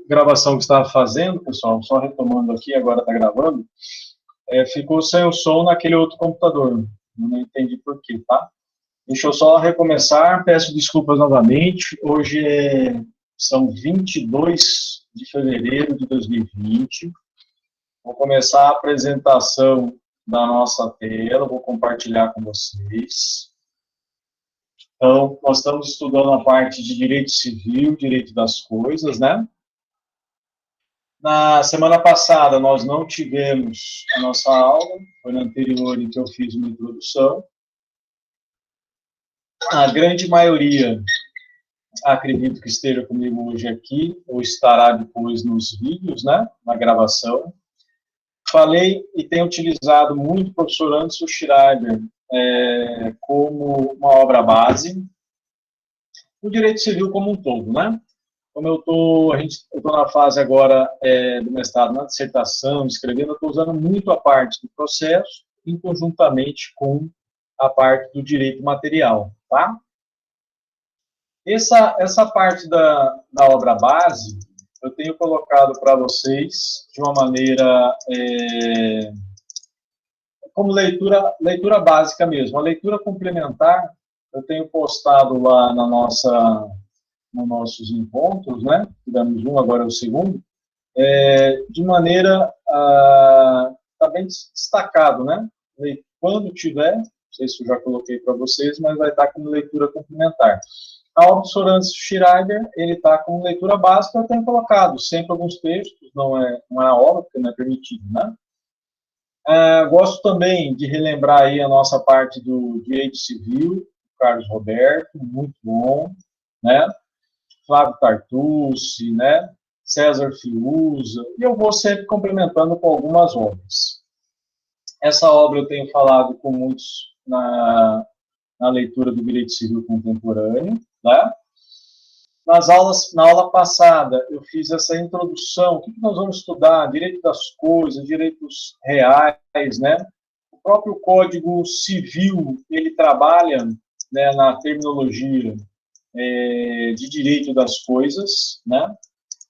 Gravação que estava fazendo, pessoal, só retomando aqui, agora está gravando, ficou sem o som naquele outro computador. Não entendi por quê, tá? Deixa eu só recomeçar, peço desculpas novamente. Hoje são 22 de fevereiro de 2020. Vou começar a apresentação da nossa tela, vou compartilhar com vocês. Então, nós estamos estudando a parte de direito civil, direito das coisas, né? Na semana passada, nós não tivemos a nossa aula, foi na anterior em que eu fiz uma introdução. A grande maioria, acredito que esteja comigo hoje aqui, ou estará depois nos vídeos, né, na gravação. Falei e tenho utilizado muito o professor Anderson Schreiber como uma obra base, o direito civil como um todo, né? Como eu estou na fase agora do mestrado, na dissertação, escrevendo, eu estou usando muito a parte do processo, em conjuntamente com a parte do direito material, tá? Essa parte da obra base, eu tenho colocado para vocês de uma maneira como leitura básica mesmo. A leitura complementar, eu tenho postado lá nos nossos encontros, né? Tivemos um, agora é o segundo, de maneira tá bem destacado, né? Quando tiver, não sei se eu já coloquei para vocês, mas vai estar como leitura complementar. A obra do Sr. Anderson Schreiber, ele está como leitura básica, eu tenho colocado sempre alguns textos, não é a obra, porque não é permitido, né? Gosto também de relembrar aí a nossa parte do direito civil, Carlos Roberto, muito bom, né? Flávio Tartucci, né? César Fiuza, e eu vou sempre complementando com algumas obras. Essa obra eu tenho falado com muitos na leitura do direito civil contemporâneo, né? Na aula passada, eu fiz essa introdução, o que nós vamos estudar? Direito das coisas, direitos reais, né? O próprio Código Civil, ele trabalha, né, na terminologia de direito das coisas, né?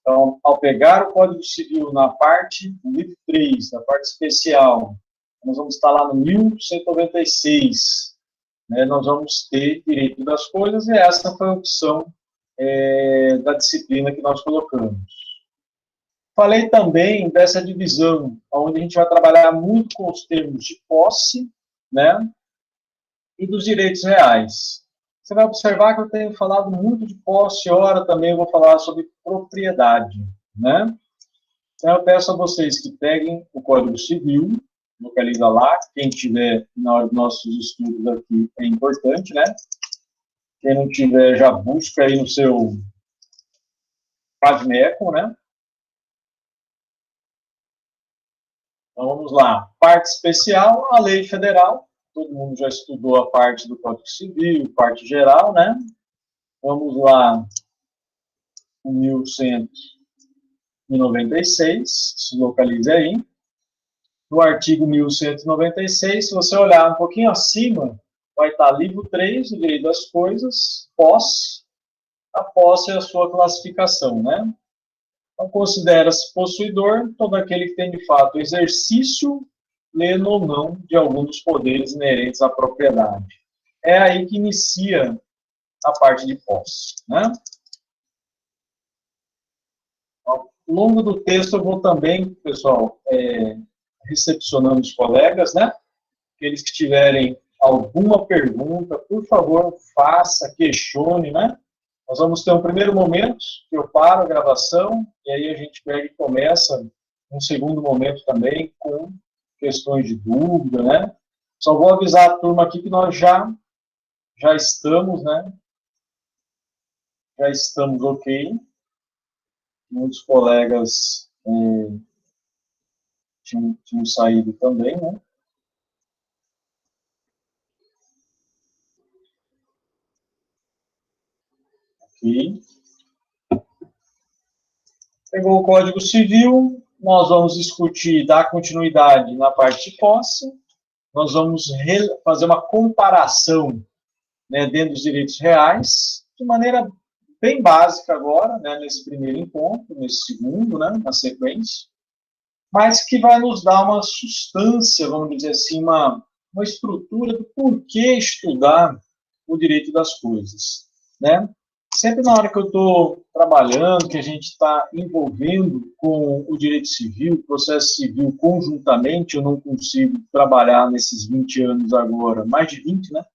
Então, ao pegar o Código Civil na parte, no livro 3, na parte especial, nós vamos estar lá no 1196, né? Nós vamos ter direito das coisas, e essa foi a opção da disciplina que nós colocamos. Falei também dessa divisão, onde a gente vai trabalhar muito com os termos de posse, né, e dos direitos reais. Você vai observar que eu tenho falado muito de posse, ora também eu vou falar sobre propriedade, né? Então eu peço a vocês que peguem o Código Civil, localiza lá, quem tiver na hora dos nossos estudos aqui é importante, né? Quem não tiver, já busca aí no seu Pavmeco, né? Então, vamos lá. Parte especial, a lei federal. Todo mundo já estudou a parte do Código Civil, parte geral, né? Vamos lá. 1196, se localize aí. No artigo 1196, se você olhar um pouquinho acima, vai estar livro 3, o direito das coisas, posse. A posse é a sua classificação, né? Então, considera-se possuidor todo aquele que tem, de fato, exercício, pleno ou não, de algum dos poderes inerentes à propriedade. É aí que inicia a parte de posse, né? Ao longo do texto, eu vou também, pessoal, recepcionando os colegas, né? Aqueles que tiverem alguma pergunta, por favor, faça, questione, né? Nós vamos ter um primeiro momento, que eu paro a gravação, e aí a gente pega e começa um segundo momento também com questões de dúvida, né? Só vou avisar a turma aqui que nós já estamos, né? Já estamos ok. Muitos colegas tinham saído também, né? Ok. Pegou o Código Civil, nós vamos discutir, dar continuidade na parte de posse, nós vamos fazer uma comparação, né, dentro dos direitos reais, de maneira bem básica agora, né, nesse primeiro encontro, nesse segundo, né, na sequência, mas que vai nos dar uma substância, vamos dizer assim, uma estrutura do porquê estudar o direito das coisas, né? Sempre na hora que eu estou trabalhando, que a gente está envolvendo com o direito civil, o processo civil conjuntamente, eu não consigo trabalhar nesses 20 anos agora, mais de 20, né?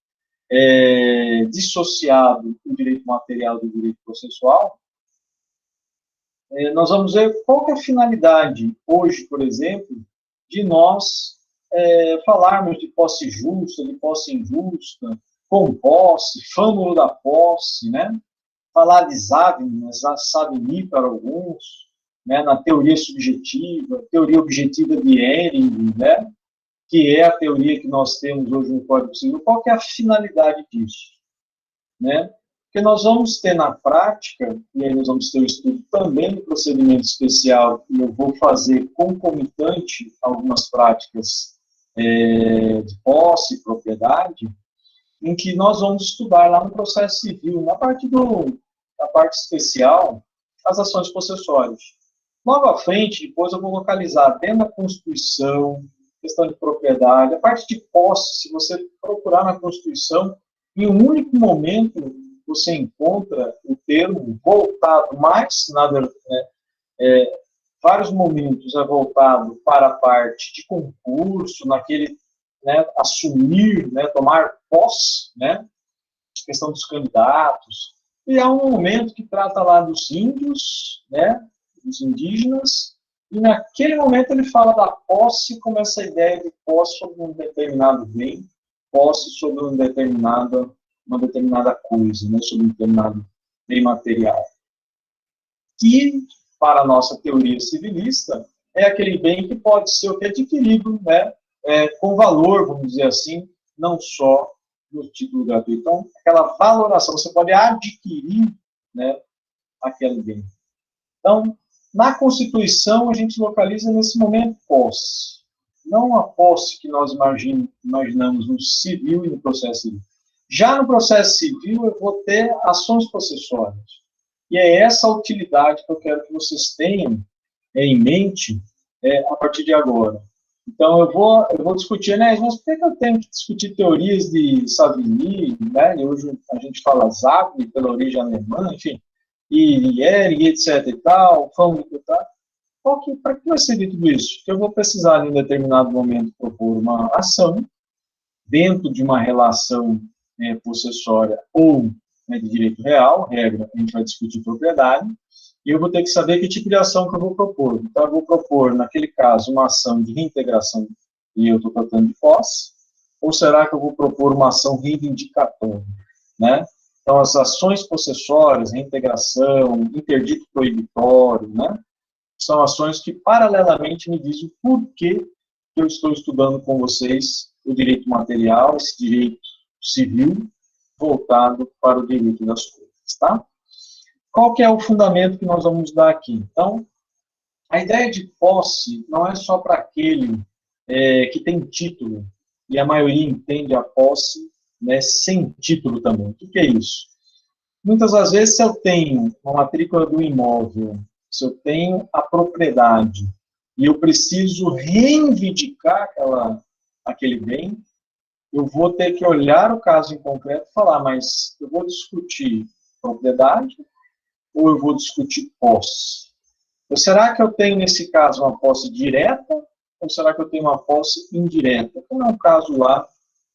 Dissociado o direito material do direito processual, nós vamos ver qual que é a finalidade hoje, por exemplo, de nós falarmos de posse justa, de posse injusta, com posse, fâmulo da posse, né? Falar de Savigny para alguns, né? Na teoria subjetiva, teoria objetiva de Ehring, né? Que é a teoria que nós temos hoje no Código Civil. Qual que é a finalidade disso? Né? Porque nós vamos ter na prática, e aí nós vamos ter o estudo também do procedimento especial, e eu vou fazer concomitante algumas práticas de posse e propriedade, em que nós vamos estudar lá no processo civil, na parte especial, as ações possessórias. Logo à frente, depois eu vou localizar dentro da Constituição, questão de propriedade, a parte de posse, se você procurar na Constituição, em um único momento você encontra o termo voltado mais, vários momentos é voltado para a parte de concurso, naquele, né, assumir, né, tomar posse, né, questão dos candidatos, e há um momento que trata lá dos índios, né, dos indígenas, e naquele momento ele fala da posse como essa ideia de posse sobre um determinado bem, posse sobre uma determinada coisa, né, sobre um determinado bem material. Que, para a nossa teoria civilista, é aquele bem que pode ser o que é adquirido, né, com valor, vamos dizer assim, não só no título gratuito. Então, aquela valoração, você pode adquirir, né, aquele bem. Então, na Constituição, a gente localiza nesse momento posse. Não a posse que nós imaginamos no civil e no processo civil. Já no processo civil, eu vou ter ações possessórias. E é essa a utilidade que eu quero que vocês tenham em mente a partir de agora. Então, eu vou discutir, né, mas por que eu tenho que discutir teorias de Savigny, né, e hoje a gente fala Savigny, pela origem alemã, enfim, e Ehring, etc. e tal, Fâmulo e tal. Para que vai servir tudo isso? Porque eu vou precisar, em um determinado momento, propor uma ação dentro de uma relação possessória ou de direito real, regra, a gente vai discutir propriedade, e eu vou ter que saber que tipo de ação que eu vou propor. Então, eu vou propor, naquele caso, uma ação de reintegração, e eu estou tratando de posse, ou será que eu vou propor uma ação reivindicatória, né? Então, as ações possessórias, reintegração, interdito proibitório, né? São ações que, paralelamente, me dizem o porquê que eu estou estudando com vocês o direito material, esse direito civil, voltado para o direito das coisas, tá? Qual que é o fundamento que nós vamos dar aqui? Então, a ideia de posse não é só para aquele que tem título, e a maioria entende a posse, né, sem título também. O que é isso? Muitas das vezes, se eu tenho uma matrícula do imóvel, se eu tenho a propriedade, e eu preciso reivindicar aquele bem, eu vou ter que olhar o caso em concreto e falar, mas eu vou discutir propriedade ou eu vou discutir posse? Ou será que eu tenho, nesse caso, uma posse direta ou será que eu tenho uma posse indireta? Como é um caso lá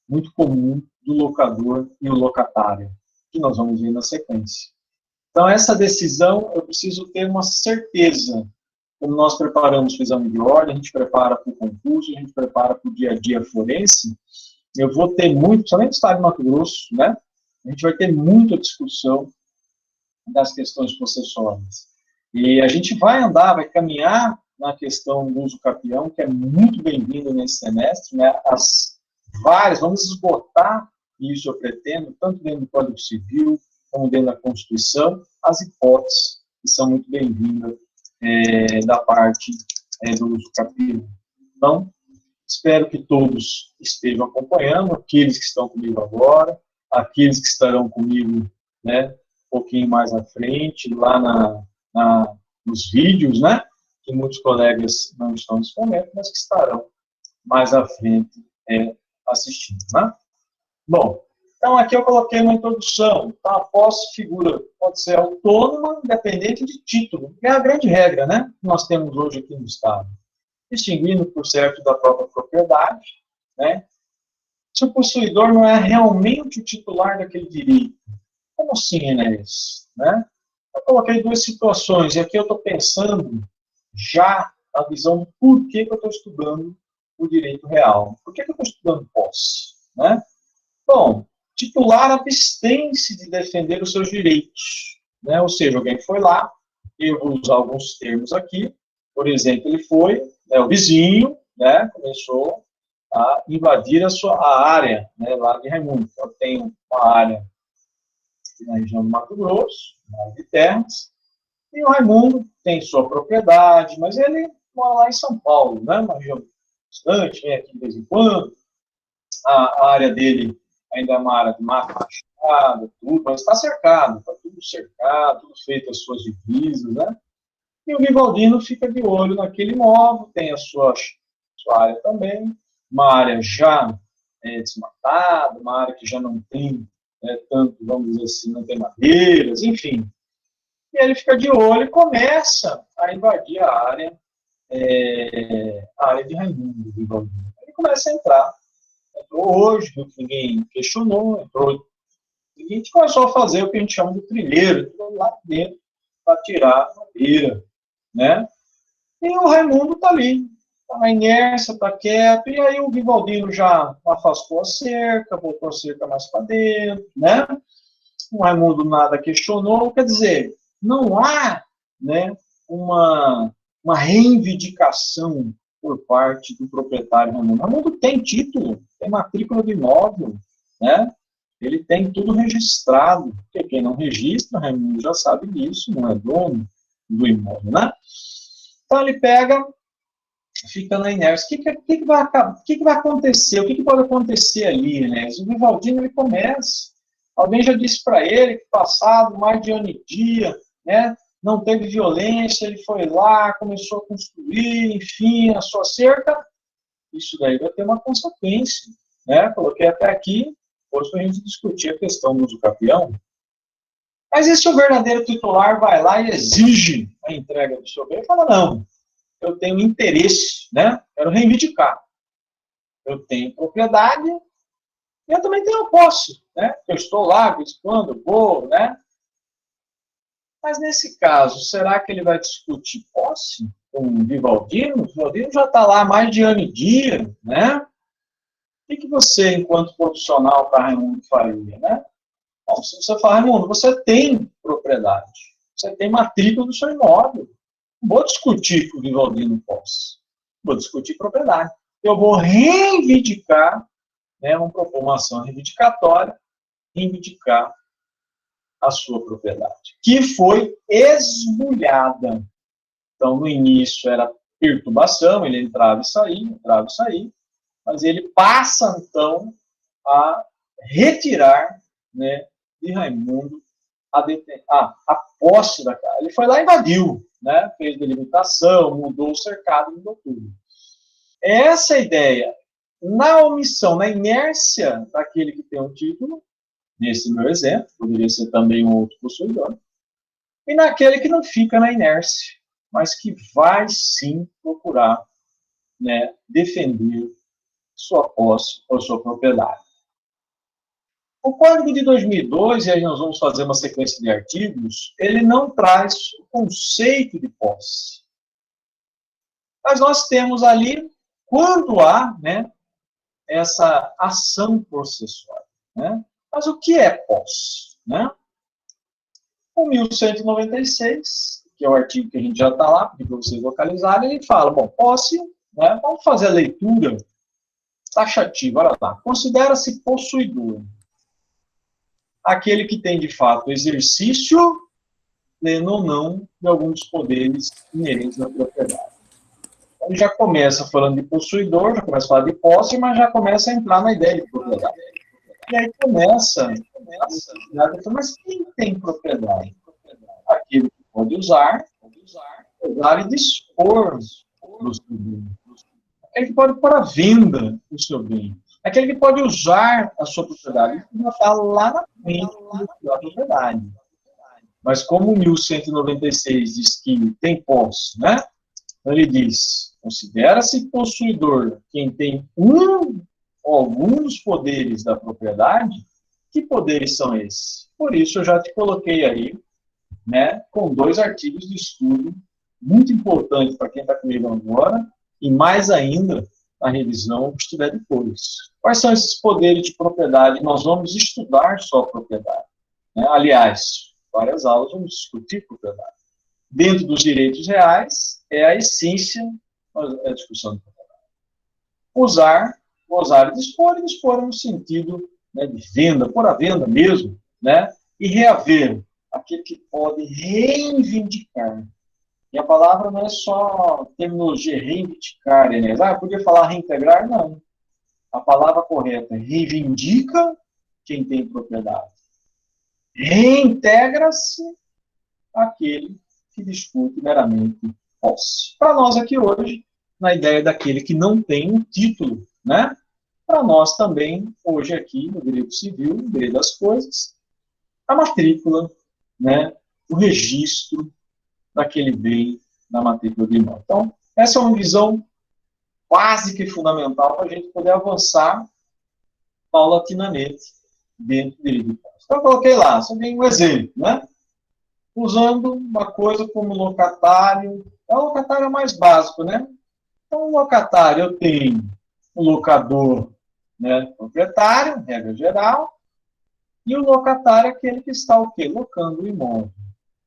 muito comum do locador e o locatário, que nós vamos ver na sequência. Então, essa decisão, eu preciso ter uma certeza. Como nós preparamos o exame de ordem, a gente prepara para o concurso, a gente prepara para o dia a dia forense, eu vou ter muito, principalmente no estado de Mato Grosso, né? A gente vai ter muita discussão das questões possessórias. E a gente vai vai caminhar na questão do uso capião, que é muito bem-vindo nesse semestre, né? Vamos esgotar, e isso eu pretendo, tanto dentro do Código Civil, como dentro da Constituição, as hipóteses que são muito bem-vindas da parte do uso capião. Então, espero que todos estejam acompanhando, aqueles que estão comigo agora, aqueles que estarão comigo, né, pouquinho mais à frente, lá nos vídeos, né? Que muitos colegas não estão disponíveis, mas que estarão mais à frente assistindo, né? Bom, então aqui eu coloquei uma introdução. Então, a posse figura pode ser autônoma, independente de título. É a grande regra, né? Que nós temos hoje aqui no Estado. Distinguindo, por certo, da própria propriedade, né? Se o possuidor não é realmente o titular daquele direito. Como assim, Enéas? Né? Eu coloquei duas situações, e aqui eu estou pensando já a visão do porquê que eu estou estudando o direito real. Por que eu estou estudando posse? Né? Bom, titular abstém-se de defender os seus direitos. Né? Ou seja, alguém foi lá, eu vou usar alguns termos aqui, por exemplo, ele foi, o vizinho, né, começou a invadir a área, né, lá de Raimundo. Eu tenho uma área na região do Mato Grosso, na área de terras, e o Raimundo tem sua propriedade, mas ele mora lá em São Paulo, né, uma região distante, vem aqui de vez em quando. A área dele ainda é uma área de mata fechada, tudo, mas está cercado, está tudo cercado, tudo feito as suas divisas, né? E o Vivaldino fica de olho naquele imóvel, tem a sua área também, uma área já desmatada, uma área que já não tem tanto, vamos dizer assim, não tem madeiras, enfim. E ele fica de olho e começa a invadir a área de Raimundo, Vivaldino. Ele começa a entrar. Entrou hoje, ninguém questionou, entrou. E a gente começou a fazer o que a gente chama de trilheiro, entrou lá dentro para tirar a madeira, né? E o Raimundo está ali, está na inércia, está quieto, e aí o Vivaldino já afastou a cerca, botou a cerca mais para dentro, né? O Raimundo nada questionou, quer dizer, não há, né, uma reivindicação por parte do proprietário Raimundo. O Raimundo tem título, tem matrícula de imóvel, né? Ele tem tudo registrado, porque quem não registra, Raimundo já sabe disso, não é dono do imóvel, né? Então ele pega, fica na inércia. O que vai acontecer? O que pode acontecer ali, né? O Vivaldino, ele começa. Alguém já disse para ele que passado mais de ano e dia, né? Não teve violência, ele foi lá, começou a construir, enfim, a sua cerca. Isso daí vai ter uma consequência, né? Coloquei até aqui, depois para a gente discutir a questão do uso capião. Mas e se o verdadeiro titular vai lá e exige a entrega do seu bem? Ele fala, não, eu tenho interesse, né? Quero reivindicar. Eu tenho propriedade e eu também tenho posse, né? Eu estou lá, quando eu vou, né? Mas nesse caso, será que ele vai discutir posse com o Vivaldino? O Vivaldino já está lá há mais de ano e dia, né? O que você, enquanto profissional, para Raimundo faria, né? Bom, se você fala, Raimundo, você tem propriedade, você tem matrícula do seu imóvel. Não vou discutir com o Vivaldino posse. Vou discutir propriedade. Eu vou reivindicar, né, vamos propor uma ação reivindicatória, reivindicar a sua propriedade, que foi esbulhada. Então, no início era perturbação, ele entrava e saía, mas ele passa, então, a retirar, né, de Raimundo a posse da casa. Ele foi lá e invadiu, né, fez delimitação, mudou o cercado, mudou tudo. Essa é a ideia. Na omissão, na inércia daquele que tem o título, nesse meu exemplo, poderia ser também um outro possuidor, e naquele que não fica na inércia, mas que vai sim procurar, né, defender sua posse ou sua propriedade. O Código de 2002, e aí nós vamos fazer uma sequência de artigos, ele não traz o conceito de posse. Mas nós temos ali, quando há, né, essa ação processual, né? Mas o que é posse, né? O 1196, que é o artigo que a gente já está lá, para vocês localizarem, ele fala, bom, posse, né? Vamos fazer a leitura taxativa, olha lá. Considera-se possuidor aquele que tem, de fato, exercício, pleno ou não, de algum dos poderes inerentes à propriedade. Então, já começa falando de possuidor, já começa a falar de posse, mas já começa a entrar na ideia de propriedade. E aí começa Mas quem tem propriedade? Aquele que pode usar e dispor do seu bem. Aquele que pode pôr à venda o seu bem. Aquele que pode usar a sua propriedade. Isso já está lá na frente da propriedade. Mas como o 1196 diz que tem posse, né? Então ele diz, considera-se possuidor quem tem um ou alguns poderes da propriedade. Que poderes são esses? Por isso eu já te coloquei aí, né, com 2 artigos de estudo, muito importantes para quem está comigo agora, e mais ainda na revisão que estiver depois. Quais são esses poderes de propriedade? Nós vamos estudar só a propriedade. Né? Aliás, várias aulas vamos discutir propriedade. Dentro dos direitos reais, é a essência da discussão de propriedade. Usar e dispor no sentido, né, de venda, por a venda mesmo, né, e reaver, aquele que pode reivindicar. E a palavra não é só terminologia reivindicar, né? Podia falar reintegrar? Não. A palavra correta é reivindica quem tem propriedade. Reintegra-se aquele que discute meramente posse. Para nós aqui hoje, na ideia daquele que não tem um título, né? Para nós também, hoje aqui, no direito civil, no direito das coisas, a matrícula, né? O registro daquele bem na matrícula do imóvel. Então, essa é uma visão básica e fundamental para a gente poder avançar paulatinamente dentro do direito de posse. Então, eu coloquei lá, só tem um exemplo, né? Usando uma coisa como locatário. O locatário é o mais básico, né? Então, o locatário, eu tenho o locador, né, proprietário, regra geral, e o locatário é aquele que está o quê? Locando o imóvel.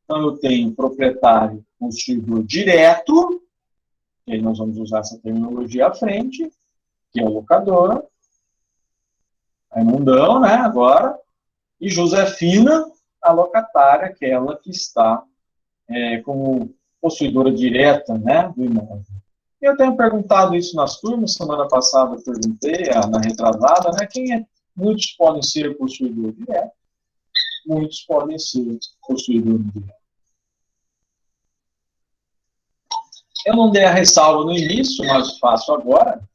Então, eu tenho proprietário constituidor direto, e aí nós vamos usar essa terminologia à frente, que é o locador, Raimundão, né, agora, e Josefina, a locatária, aquela que está como possuidora direta, né, do imóvel. Eu tenho perguntado isso nas turmas, semana passada eu perguntei, na retrasada, né, muitos podem ser possuidor direto, muitos podem ser possuidor direto. Eu não dei a ressalva no início, mas faço agora,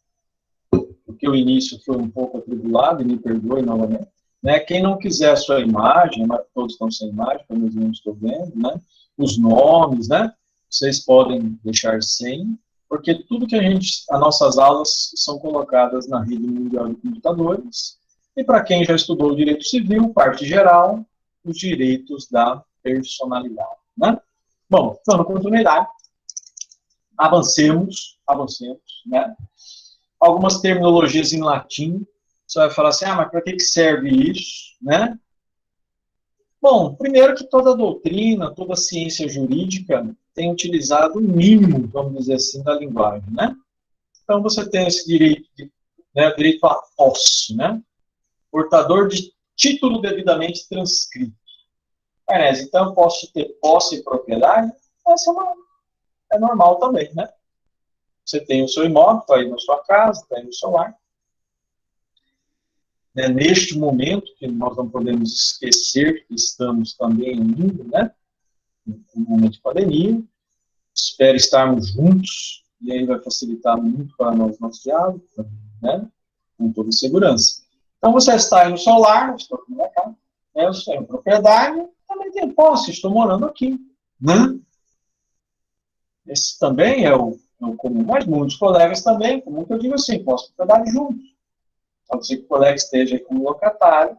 porque o início foi um pouco atribulado, e me perdoe novamente. Né? Quem não quiser a sua imagem, mas todos estão sem imagem, pelo menos não estou vendo, né? Os nomes, né? Vocês podem deixar sem, porque tudo que as nossas aulas são colocadas na rede mundial de computadores, e para quem já estudou o direito civil, parte geral, os direitos da personalidade. Né? Bom, dando continuidade, avancemos, né? Algumas terminologias em latim, você vai falar assim, mas para que serve isso, né? Bom, primeiro que toda doutrina, toda ciência jurídica tem utilizado o mínimo, vamos dizer assim, da linguagem, né? Então, você tem esse direito, né, direito à posse, né? Portador de título devidamente transcrito. Então, eu posso ter posse e propriedade? Essa é normal também, né? Você tem o seu imóvel, está aí na sua casa, está aí no seu lar. Né, neste momento, que nós não podemos esquecer que estamos também indo, né, no momento de pandemia, espero estarmos juntos, e aí vai facilitar muito para nós nosso diálogo, né, com toda segurança. Então, você está aí no seu lar, estou aqui na minha casa, né, eu tenho propriedade, também tenho posse, estou morando aqui. Né? Esse também é o comum, mas muitos colegas também, como eu digo assim, posso propriedade juntos. Pode ser que o colega esteja aí como locatário,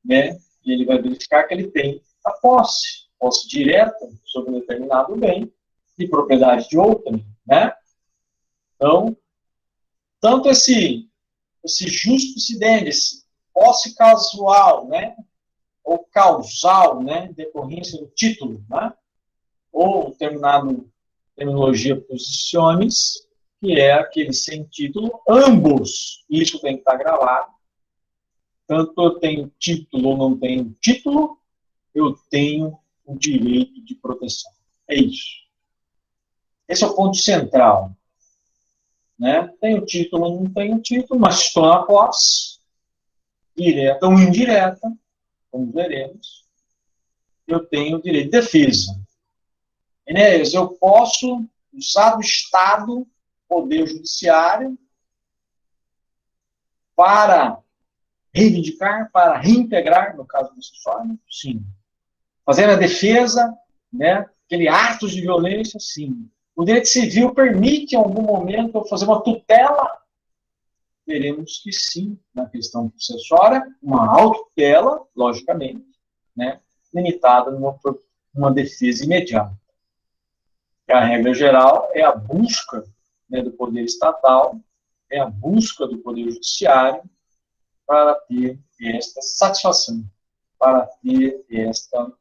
né, e ele vai verificar que ele tem a posse direta sobre um determinado bem e propriedade de outrem, né? Então, tanto esse justo incidente, esse posse casual, né, ou causal, né, decorrência do título, né, ou terminologia posiciones, que é aquele sem título, ambos, isso tem que estar gravado, tanto eu tenho título ou não tenho título, eu tenho o direito de proteção. É isso. Esse é o ponto central. Né? Tenho título ou não tenho título, mas estou na posse, direta ou indireta, como veremos, eu tenho o direito de defesa. Enéas, eu posso usar do Estado, poder judiciário, para reivindicar, para reintegrar, no caso do sucessório? Sim. Fazer a defesa, né, aquele atos de violência? Sim. O direito civil permite, em algum momento, eu fazer uma tutela? Veremos que sim, na questão sucessória, uma autotutela, logicamente, né, limitada numa defesa imediata. E a regra geral é a busca, né, do poder estatal, é a busca do poder judiciário para ter esta satisfação, para ter esta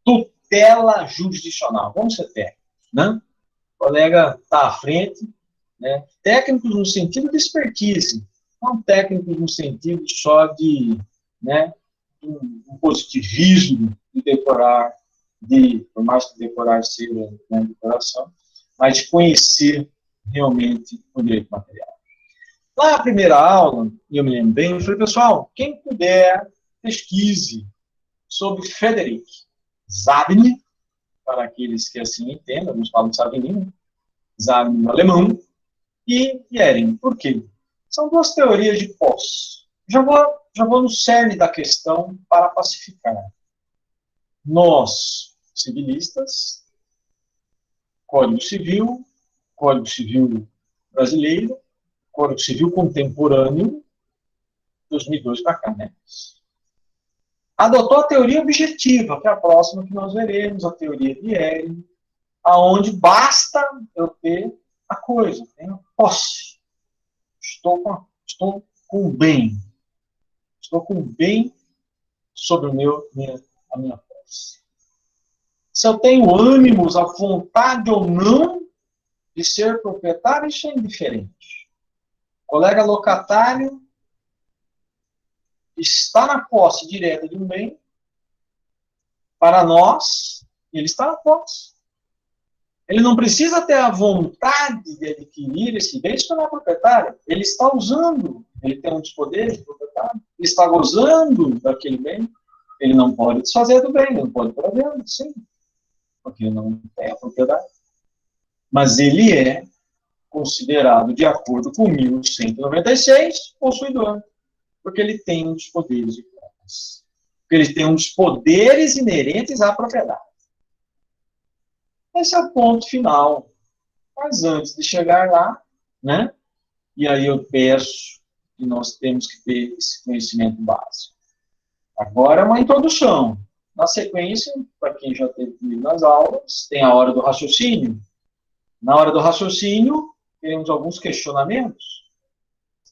tutela jurisdicional. Vamos ser técnicos, né? O colega está à frente, né? Técnicos no sentido de expertise, não técnicos no sentido só de, né, um positivismo de decorar, por mais que decorar seja, né, decoração, mas de conhecer realmente o direito material. Lá na primeira aula, eu me lembro bem, eu falei, pessoal, quem puder, pesquise sobre Frederick Zabny, para aqueles que assim entendem, alguns falam Savigny, né? Zabny no alemão, e Ehring. Por quê? São duas teorias de posse. Já vou no cerne da questão para pacificar. Nós, civilistas, Código Civil brasileiro, Código Civil contemporâneo, 2002 para cá, né? Adotou a teoria objetiva, que é a próxima que nós veremos, a teoria de Ehring, aonde basta eu ter a coisa, tenho posse. Estou com bem. Estou com bem sobre a minha posse. Se eu tenho ânimos, a vontade ou não de ser proprietário, isso é indiferente. O colega locatário está na posse direta de um bem, para nós, ele está na posse. Ele não precisa ter a vontade de adquirir esse bem, se tornar proprietário. Ele está usando, ele tem um dos poderes de proprietário, ele está gozando daquele bem. Ele não pode desfazer do bem, não pode pôr a venda, sim, porque ele não tem a propriedade. Mas ele é considerado, de acordo com 1196, possuidor, porque ele tem um dos poderes de posse. Porque ele tem um dos poderes inerentes à propriedade. Esse é o ponto final. Mas antes de chegar lá, né? E aí eu peço que nós temos que ter esse conhecimento básico. Agora é uma introdução. Na sequência, para quem já teve comigo nas aulas, tem a hora do raciocínio. Na hora do raciocínio, teremos alguns questionamentos.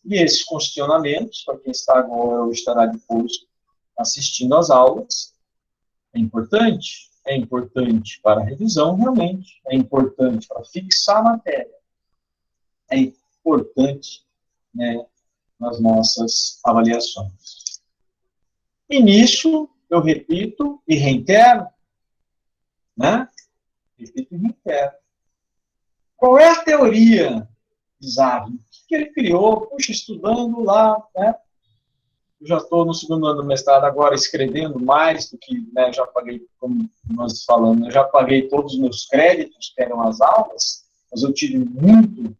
E esses questionamentos, para quem está agora ou estará depois assistindo às aulas, é importante. É importante para a revisão, realmente. É importante para fixar a matéria. É importante, né, nas nossas avaliações. E nisso, eu repito e reitero, né? Repito e reitero. Qual é a teoria de Zabny? O que ele criou? Puxa, estudando lá, né? Eu já estou no segundo ano do mestrado agora, escrevendo mais do que, né, já paguei, como nós falamos, eu já paguei todos os meus créditos, que eram as aulas, mas eu tive muito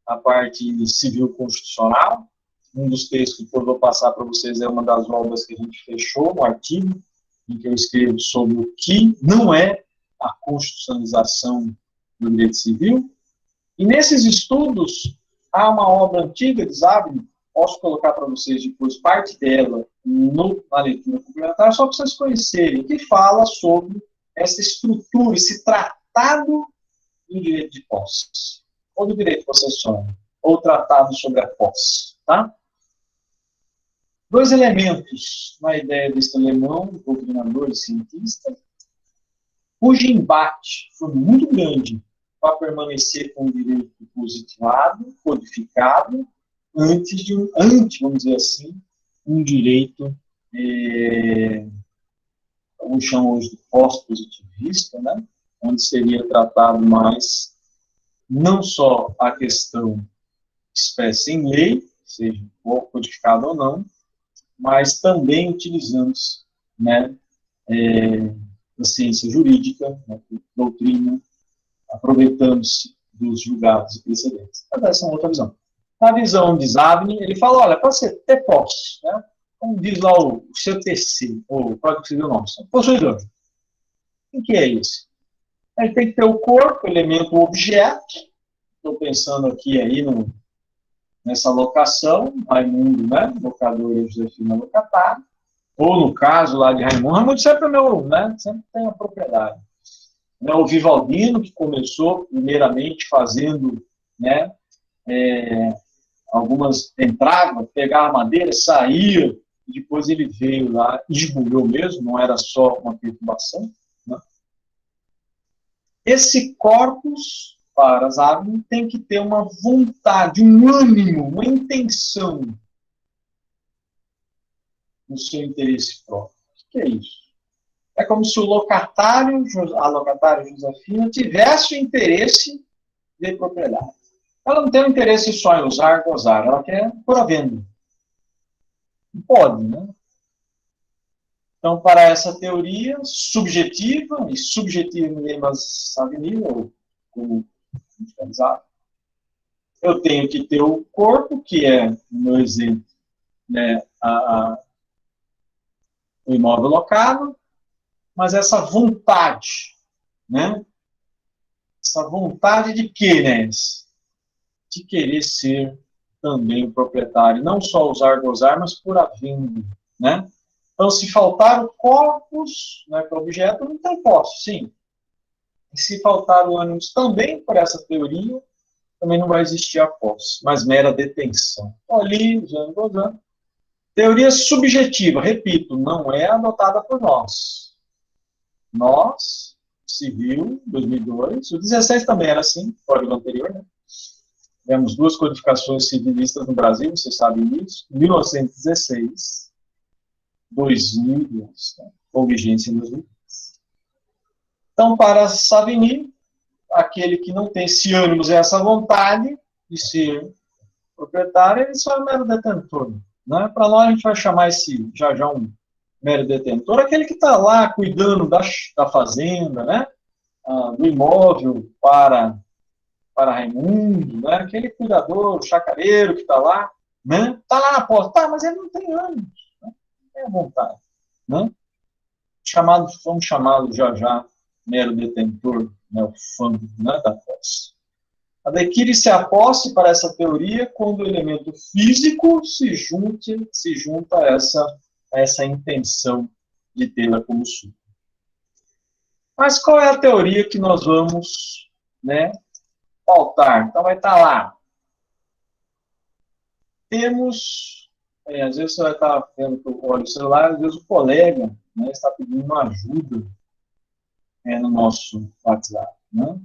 a parte civil constitucional. Um dos textos que eu vou passar para vocês é uma das obras que a gente fechou, um artigo, em que eu escrevo sobre o que não é a constitucionalização do direito civil. E nesses estudos, há uma obra antiga de Zabny, posso colocar para vocês depois parte dela na leitura complementar, só para vocês conhecerem, que fala sobre essa estrutura, esse tratado do direito de posse, ou do direito possessório, ou tratado sobre a posse, tá? Dois elementos na ideia desse alemão, doutrinador e cientista, cujo embate foi muito grande para permanecer com o direito positivado, codificado, vamos dizer assim, um direito, como chamam hoje de pós-positivista, né? Onde seria tratado mais não só a questão expressa em lei, seja codificada ou não, mas também utilizando-se, né, da ciência jurídica, né, doutrina, aproveitando-se dos julgados e precedentes. Mas essa é uma outra visão. Na visão de Zabni, ele fala, olha, para você ter posse, né, como diz lá o CTC, o Código Civil Nosso, possuidor. O que é isso? Ele tem que ter o corpo, elemento objeto. Estou pensando aqui aí nessa locação, Raimundo, né, locador e Josefina locatário, ou no caso lá de Raimundo sempre é meu, né, sempre tem a propriedade. O Vivaldino, que começou primeiramente fazendo, né, algumas entrava, pegava madeira, saía, e depois ele veio lá, esbulhou mesmo, não era só uma perturbação. Né? Esse corpus, para Zabni, tem que ter uma vontade, um ânimo, uma intenção no seu interesse próprio. O que é isso? É como se o locatário, a locatária Josefina, tivesse o interesse de propriedade. Ela não tem um interesse só em usar, gozar, ela quer por a venda. Não pode, né? Então, para essa teoria subjetiva, e subjetiva em Savigny, ou como digitalizado, eu tenho que ter o corpo, que é, no meu exemplo, né, o imóvel locado, mas essa vontade, né? Essa vontade de quê, né? De querer ser também o proprietário, não só usar, gozar, mas por havendo, né? Então, se faltar o corpus, né, para o objeto, não tem posse, sim. E se faltar o ânimos também, por essa teoria, também não vai existir a posse, mas mera detenção. Ali, usando, gozando. Teoria subjetiva, repito, não é adotada por nós. Nós, civil, 2002, o 16 também era assim, código anterior, né? Tivemos duas codificações civilistas no Brasil, vocês sabem disso, 1916, 2002, né? Com vigência em 2010. Então, para Savigny, aquele que não tem esse ânimo, essa vontade de ser proprietário, ele só é um mero detentor. Né? Para nós, a gente vai chamar esse já um mero detentor, aquele que está lá cuidando da fazenda, né? Do imóvel para Raimundo, né? Aquele cuidador, o chacareiro que está lá, né? Está lá na porta, tá, mas ele não tem ânimo, né? Tem a vontade. Né? Vamos chamá-lo já mero detentor, né? O fã, né, da posse. Adquire-se a posse para essa teoria quando o elemento físico se junta a essa intenção de tê-la como sua. Mas qual é a teoria que nós vamos, né, pautar? Então vai estar lá. Temos, às vezes você vai estar vendo que eu olho o celular, às vezes o colega, né, está pedindo uma ajuda no nosso WhatsApp. Né?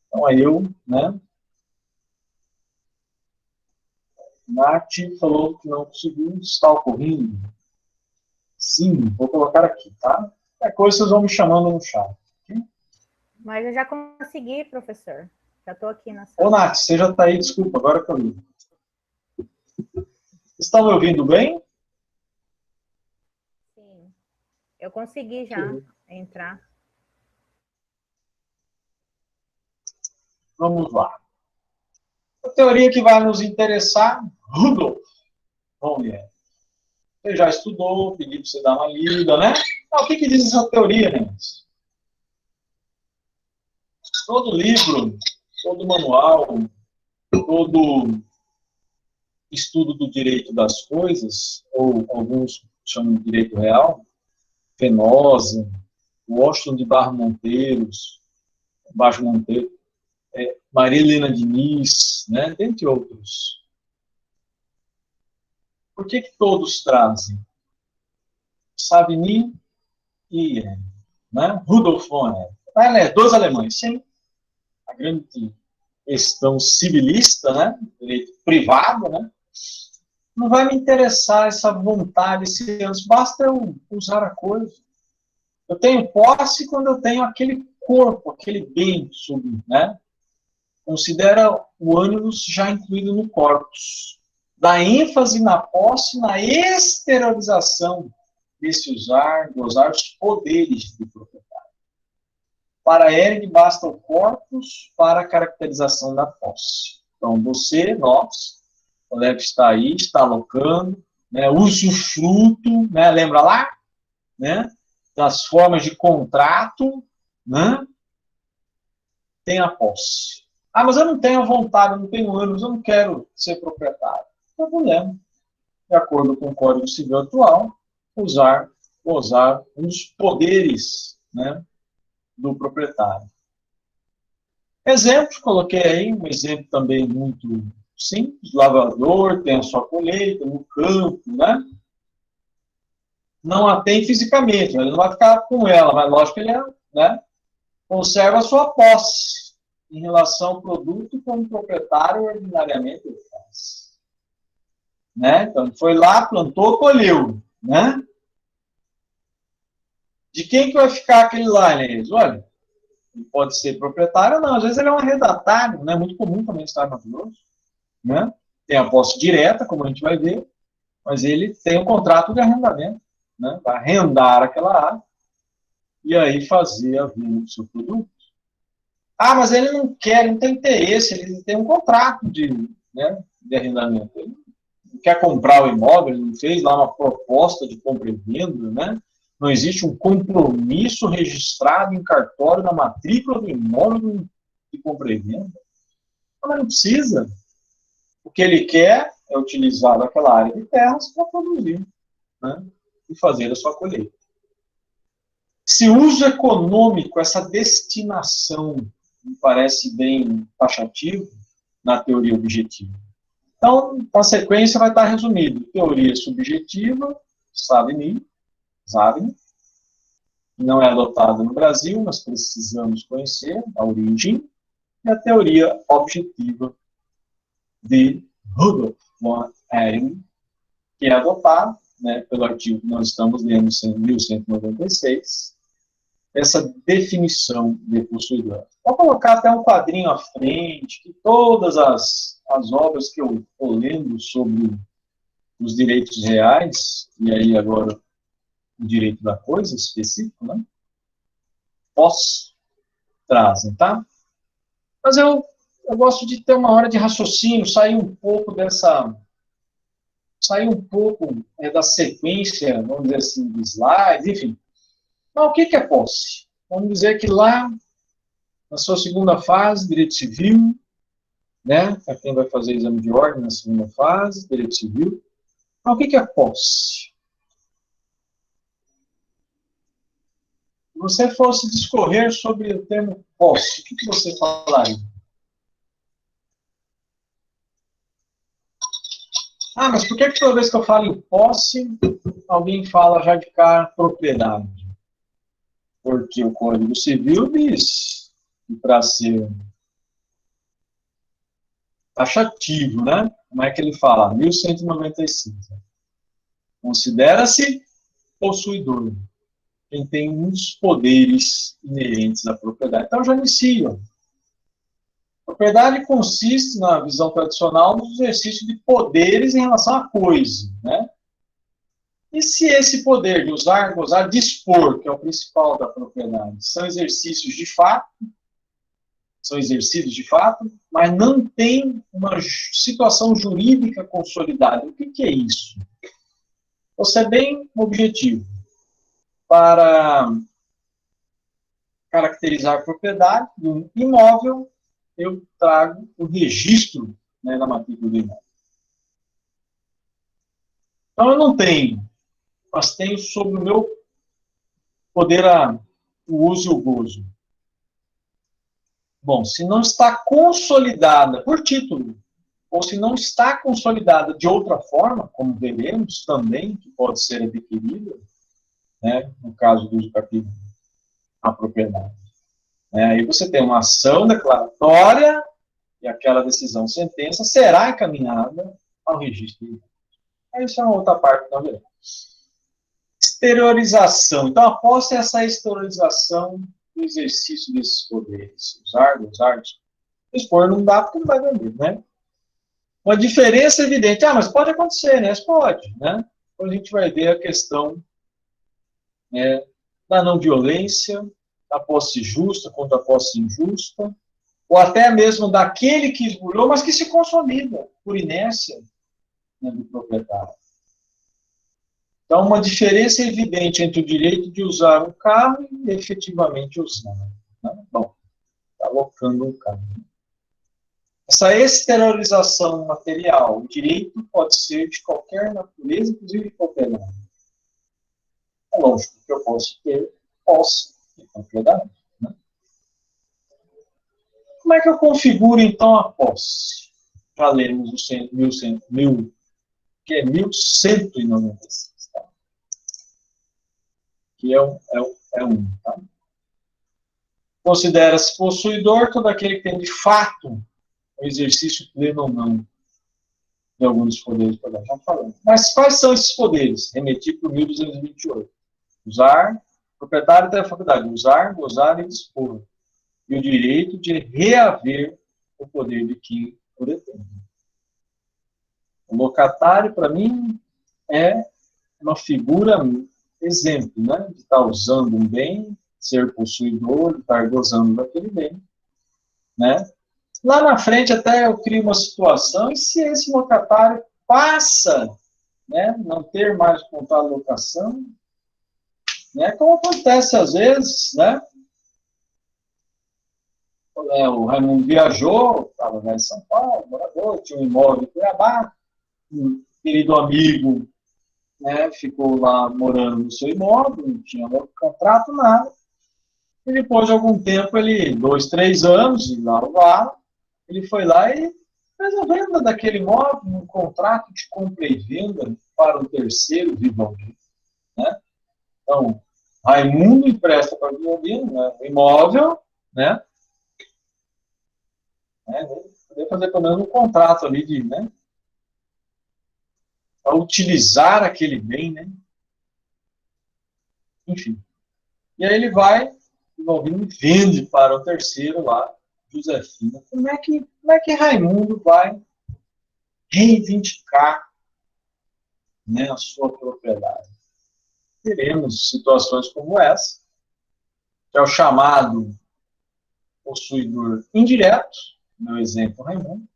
Então aí eu, né, Nath falou que não conseguiu, está ocorrendo. Sim, vou colocar aqui, tá? Qualquer coisa vocês vão me chamando no chat. Okay? Mas eu já consegui, professor. Já estou aqui na sala. Ô, Nath, você já está aí, desculpa, agora que eu vi. Estão me ouvindo bem? Sim. Eu consegui já entrar. Vamos lá. A teoria que vai nos interessar, Rudolf von Lehrer. Você já estudou, pedi para você dar uma lida, né? O que diz essa teoria, né? Todo livro, todo manual, todo estudo do direito das coisas, ou alguns chamam de direito real, Fenosa, Washington de Baixo Monteiro, Maria Helena Diniz, né, dentre outros. Por que todos trazem? Savigny e né, Rudolf von Lehrer. Dois alemães, sim. A grande questão civilista, né, direito privado, né, não vai me interessar essa vontade, esse antes, basta eu usar a coisa. Eu tenho posse quando eu tenho aquele corpo, aquele bem sobre, né? Considera o ânimos já incluído no corpus. dá ênfase na posse, na exteriorização desse usar, gozar os poderes do proprietário. Para Hering, basta o corpus para a caracterização da posse. Então, você, nós, o Lev está aí, está alocando, né, usufruto, né, lembra lá? Né, das formas de contrato, né, tem a posse. Ah, mas eu não tenho a vontade, eu não tenho ânimo, eu não quero ser proprietário. Não tem problema. De acordo com o Código Civil atual, gozar um dos poderes, né, do proprietário. Exemplos, coloquei aí um exemplo também muito simples, lavrador, tem a sua colheita no campo, né? Não a tem fisicamente, ele não vai ficar com ela, mas lógico que ele né, conserva a sua posse em relação ao produto como o proprietário ordinariamente ele faz. Né? Então, foi lá, plantou, colheu, né? De quem que vai ficar aquele lá, Inês? Olha, ele pode ser proprietário ou não, às vezes ele é um arrendatário, né? Muito comum também estar no Grosso, né? Tem a posse direta, como a gente vai ver, mas ele tem um contrato de arrendamento, né? Para arrendar aquela área e aí fazer a venda do seu produto. Ah, mas ele não quer, não tem interesse, ele tem um contrato né, de arrendamento. Ele não quer comprar o imóvel, ele não fez lá uma proposta de compra e venda, né? Não existe um compromisso registrado em cartório na matrícula do imóvel de compra e venda. Mas não precisa. O que ele quer é utilizar aquela área de terras para produzir, né, e fazer a sua colheita. Esse uso econômico, essa destinação, me parece bem taxativo na teoria objetiva. Então, a sequência vai estar resumida. Teoria subjetiva, Savigny, que não é adotada no Brasil, mas precisamos conhecer a origem, e a teoria objetiva de Rudolf von Hering, que é adotada, né, pelo artigo que nós estamos lendo em 1196, essa definição de possuidor. Vou colocar até um quadrinho à frente, que todas as obras que eu estou lendo sobre os direitos reais, e aí agora o direito da coisa específico, né, trazem, tá? Mas eu gosto de ter uma hora de raciocínio, sair um pouco da sequência, vamos dizer assim, de slides, enfim. Mas o que é posse? Vamos dizer que lá, na sua segunda fase, direito civil, né? Para quem vai fazer exame de ordem na segunda fase, direito civil. Mas o que é posse? Se você fosse discorrer sobre o termo posse, o que você falaria? Ah, mas por que toda vez que eu falo em posse, alguém fala já de cara propriedade? Porque o Código Civil diz que para ser taxativo, né? Como é que ele fala? 1195. Considera-se possuidor quem tem muitos poderes inerentes à propriedade. Então, já inicio. Propriedade consiste, na visão tradicional, no exercício de poderes em relação à coisa, né? E se esse poder de usar, gozar, dispor, que é o principal da propriedade, são exercícios de fato, mas não tem uma situação jurídica consolidada. O que é isso? Vou ser bem objetivo. Para caracterizar a propriedade de um imóvel, eu trago o registro, né, da matrícula do imóvel. Então, eu não tenho, mas tenho sobre o meu poder o uso e o gozo. Bom, se não está consolidada por título, ou se não está consolidada de outra forma, como veremos também, que pode ser adquirida, né, no caso do uso capítulo, a propriedade. Aí você tem uma ação declaratória e aquela decisão sentença será encaminhada ao registro. Isso é uma outra parte da veremos. Exteriorização. Então, a posse é essa exteriorização do exercício desses poderes. Usar, dispor não dá porque não vai vender, né? Uma diferença evidente. Mas pode acontecer, né? Pode, né? Então a gente vai ver a questão da não violência, da posse justa contra a posse injusta, ou até mesmo daquele que esbulhou, mas que se consolida por inércia, né, do proprietário. Então, uma diferença evidente entre o direito de usar um carro e efetivamente usar. Né? Bom, está alocando um carro. Essa exteriorização material, o direito pode ser de qualquer natureza, inclusive de qualquer nome. É lógico que eu posso ter posse e propriedade. Né? Como é que eu configuro, então, a posse? Já lemos o que é 1196, tá? Que é um, tá? Considera-se possuidor todo aquele que tem, de fato, o exercício pleno ou não de alguns poderes. Já falamos. Mas quais são esses poderes? Remetido para o 1228. Usar, proprietário tem a faculdade de usar, gozar e dispor. E o direito de reaver o poder de quem o detém. O locatário, para mim, é uma figura exemplo, né? De estar usando um bem, ser possuidor, de estar gozando daquele bem, né? Lá na frente até eu crio uma situação, e se esse locatário passa, né, não ter mais contrato de locação, né, como acontece às vezes, né? O Raimundo viajou, estava lá em São Paulo, morador, tinha um imóvel em Cuiabá, um querido amigo, né, ficou lá morando no seu imóvel, não tinha contrato, nada. E depois de algum tempo, 2, 3 anos, e lá, ele foi lá e fez a venda daquele imóvel, um contrato de compra e venda para o terceiro Vivaldi. Né? Então, Raimundo empresta para o Vivaldi, né, o imóvel, né? Poder fazer pelo menos um contrato ali de, né? Para utilizar aquele bem, né? Enfim. E aí ele vai, Vivaldi vende para o terceiro lá, Josefina. Como é que Raimundo vai reivindicar, né, a sua propriedade? Teremos situações como essa, que é o chamado possuidor indireto, meu exemplo, Raimundo,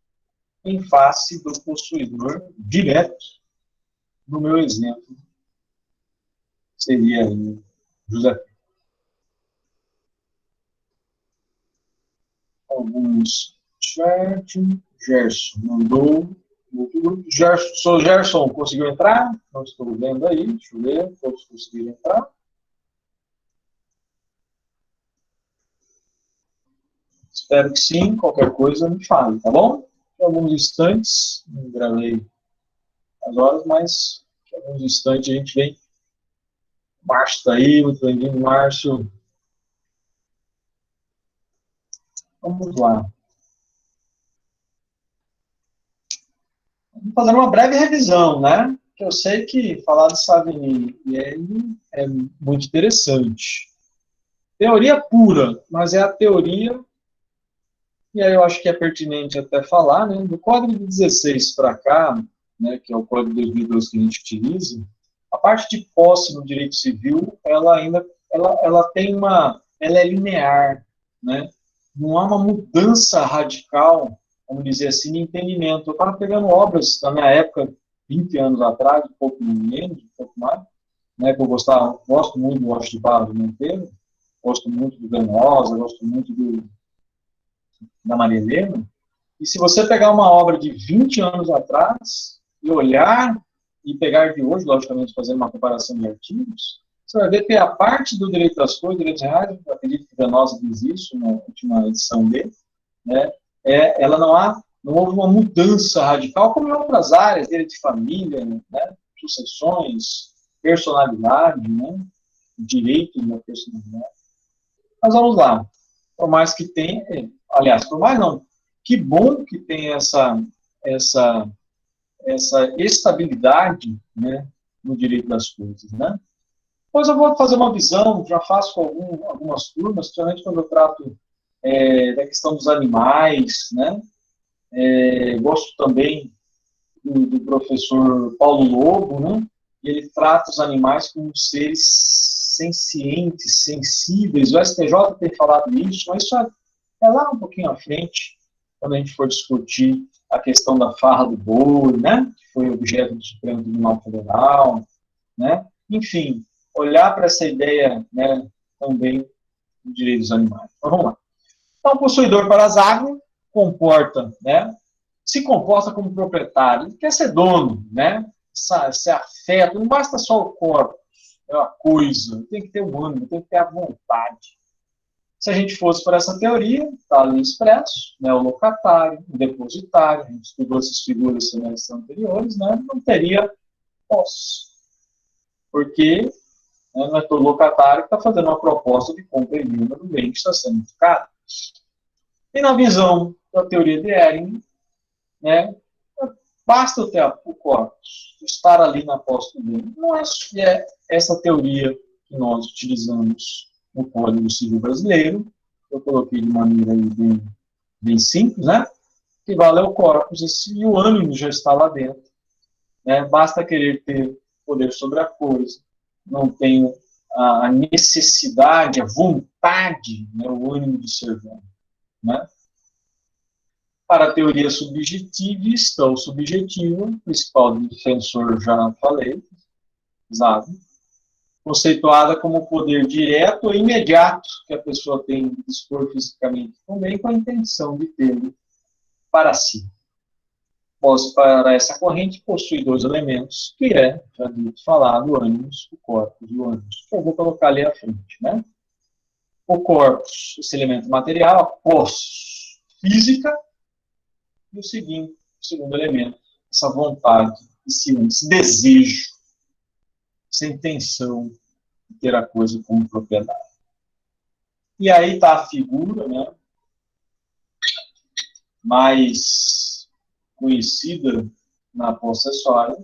em face do possuidor direto, no meu exemplo, seria aí José. Alguns chat, Gerson mandou. Sou Gerson, conseguiu entrar? Não estou vendo aí, deixa eu ver, todos conseguiram entrar. Espero que sim, qualquer coisa me fale, tá bom? Em alguns instantes, não gravei as horas, mas em alguns instantes a gente vem. Márcio está aí, muito bem-vindo, Márcio. Vamos lá. Vamos fazer uma breve revisão, né? Eu sei que falar de Savigny e Henry é muito interessante. Teoria pura, mas é a teoria, e aí eu acho que é pertinente até falar, né? Do Código de 16 para cá, né, que é o Código de 2012 que a gente utiliza, a parte de posse no direito civil, ela ainda ela tem ela é linear, né? Não há uma mudança radical, vamos dizer assim, de entendimento. Eu estava pegando obras da minha época, 20 anos atrás, um pouco menos, um pouco mais, né, que eu gosto muito do Washington de Barros Monteiro, gosto muito do Venosa, gosto muito da Maria Helena. E se você pegar uma obra de 20 anos atrás e olhar e pegar de hoje, logicamente, fazendo uma comparação de artigos, você vai ver que a parte do direito das coisas, direitos reais, eu acredito que Venosa diz isso na última edição dele, né, ela não houve uma mudança radical, como em outras áreas, direito de família, né, sucessões, personalidade, né, direito da personalidade. Mas vamos lá. Por mais que tenha, aliás, por mais não, que bom que tem essa estabilidade, né, no direito das coisas, né? Depois eu vou fazer uma visão, já faço com algumas turmas, principalmente quando eu trato da questão dos animais, né? Gosto também do professor Paulo Lobo, né? E ele trata os animais como seres sencientes, sensíveis. O STJ tem falado isso, mas isso é lá um pouquinho à frente, quando a gente for discutir a questão da farra do boi, né? Que foi objeto do Supremo Tribunal Federal, né? Enfim, olhar para essa ideia, né, também do direito dos animais. Então, vamos lá. Então, o possuidor parasagno se comporta como proprietário, ele quer ser dono, né? Esse afeto, não basta só o corpo, é uma coisa, tem que ter o ânimo, tem que ter a vontade. Se a gente fosse por essa teoria, está ali expresso, né, o locatário, o depositário, a gente estudou essas figuras semestres anteriores, né, não teria posse, porque, né, não é todo locatário que está fazendo uma proposta de compra e venda do bem que está sendo ficado. E na visão da teoria de Ehring, né, basta eu ter o corpus, estar ali na posse do bem. Não acho que é essa teoria que nós utilizamos no Código Civil Brasileiro. Eu coloquei de maneira aí bem simples, né? Que vale o corpus e o ânimo já está lá dentro. Né? Basta querer ter poder sobre a coisa. Não tenho a necessidade, a vontade, né? O ânimo de ser dono. Né? Para a teoria subjetivista ou subjetiva, o principal defensor já falei, Zago, conceituada como poder direto ou imediato que a pessoa tem de dispor fisicamente também com a intenção de tê-lo para si. Para essa corrente possui dois elementos, que é, já dito, falado, o ânimos, o corpus e o ânimos. Eu vou colocar ali à frente, né? O corpus, esse elemento material, a posse física, e o segundo elemento, essa vontade, esse desejo, essa intenção de ter a coisa como propriedade. E aí está a figura, né, mais conhecida na possessória.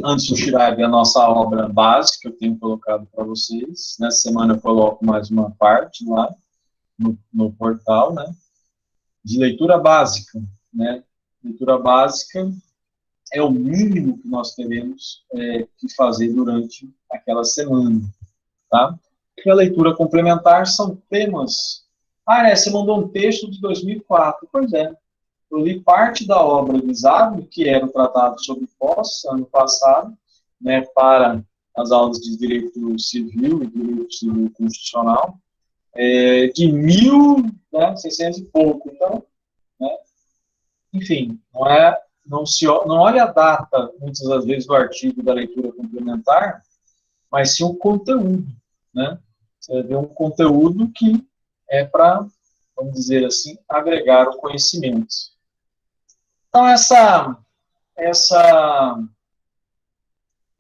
Antes do Schreiber, a nossa obra básica, eu tenho colocado para vocês. Nessa semana eu coloco mais uma parte lá no portal, né, de leitura básica. Né? Leitura básica é o mínimo que nós teremos que fazer durante aquela semana. Tá? E a leitura complementar são temas. Você mandou um texto de 2004. Pois é. Eu li parte da obra de Zago, que era o Tratado sobre Posse, ano passado, né, para as aulas de Direito Civil e Direito Civil Constitucional, de 1600 e pouco. Então, né, enfim, não olha a data, muitas das vezes, do artigo da leitura complementar, mas sim o conteúdo. Né? Você vai ver um conteúdo que é para, vamos dizer assim, agregar o conhecimento. Então,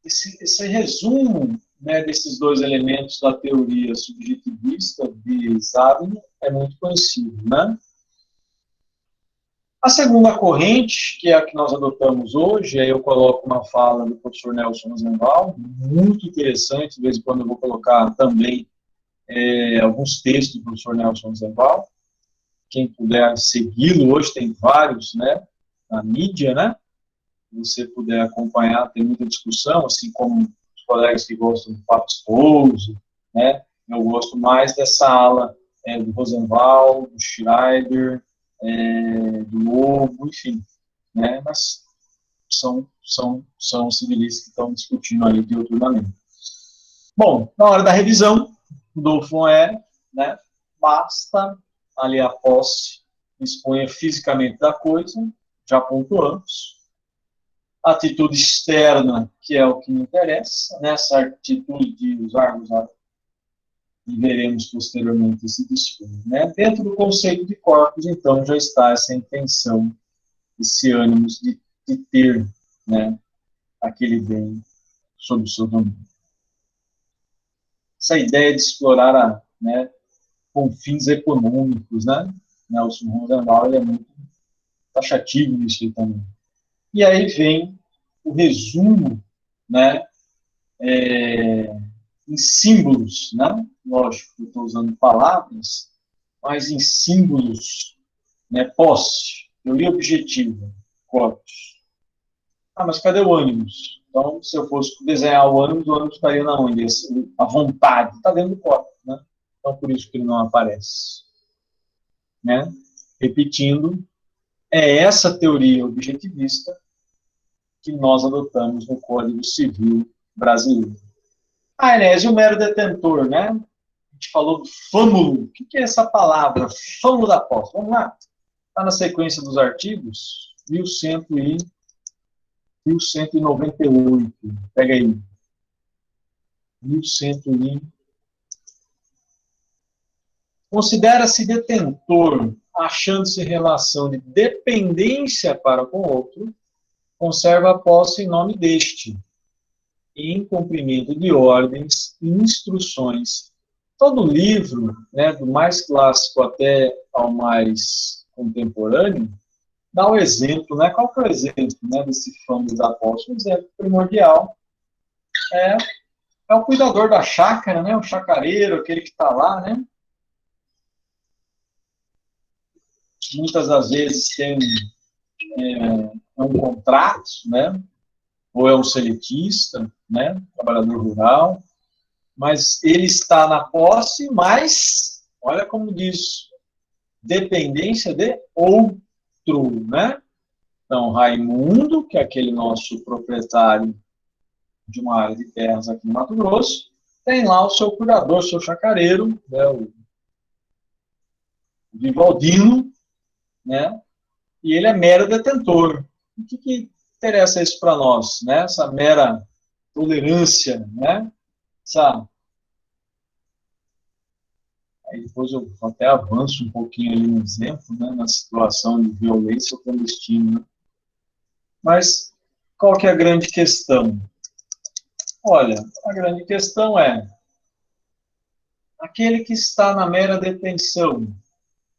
esse resumo, né, desses dois elementos da teoria subjetivista de Zago é muito conhecido. Né? A segunda corrente, que é a que nós adotamos hoje, aí eu coloco uma fala do professor Nelson Rosenbaum, muito interessante, de vez em quando eu vou colocar também alguns textos do professor Nelson Rosenbaum. Quem puder segui-lo, hoje tem vários, né, na mídia, né? Se você puder acompanhar, tem muita discussão, assim como os colegas que gostam do Papo Esposo, né? Eu gosto mais dessa ala do Rosenbaum, do Schreiber, do Lobo, enfim, né? Mas são civilistas que estão discutindo ali diuturnamente. Bom, na hora da revisão, Rodolfo né? Basta ali a posse, exponha fisicamente da coisa, já pontuamos. Atitude externa, que é o que me interessa, nessa atitude de usarmos e veremos posteriormente esse dispor. Né? Dentro do conceito de corpus, então, já está essa intenção, esse ânimo de ter, né, aquele bem sob o seu domínio. Essa ideia de explorar com fins econômicos, né? Nelson Rosenbaum, ele é muito taxativo nisso aí também. E aí vem o resumo, né, em símbolos, né? Lógico, eu estou usando palavras, mais em símbolos, né? Posse, teoria objetiva, corpus. Ah, mas cadê o ânimos? Então, se eu fosse desenhar o ânimos estaria na onde? A vontade está dentro do corpo, né? Então, por isso que ele não aparece. Né? Repetindo, é essa teoria objetivista que nós adotamos no Código Civil brasileiro. Ah, Enéas, o mero detentor, né? A gente falou do fâmulo. O que é essa palavra? Fâmulo da posse. Vamos lá. Está na sequência dos artigos, 1198. Pega aí. 1100. Considera-se detentor, achando-se em relação de dependência para com outro, conserva a posse em nome deste, em cumprimento de ordens e instruções. Todo livro, né, do mais clássico até ao mais contemporâneo, dá o exemplo, né? Qual que é o exemplo, né, desse fâmulo da posse? O exemplo primordial é o cuidador da chácara, né, o chacareiro, aquele que está lá, né? Muitas das vezes tem um contrato, né? Ou é um seletista, né? Trabalhador rural, mas ele está na posse, mas, olha como diz, dependência de outro, né? Então, Raimundo, que é aquele nosso proprietário de uma área de terras aqui no Mato Grosso, tem lá o seu curador, seu chacareiro, né? O Vivaldino, né? E ele é mero detentor. O que interessa isso para nós, né? Essa mera tolerância, né? Aí depois eu até avanço um pouquinho ali no exemplo, né? Na situação de violência clandestina. Mas qual que é a grande questão? Olha, a grande questão é aquele que está na mera detenção,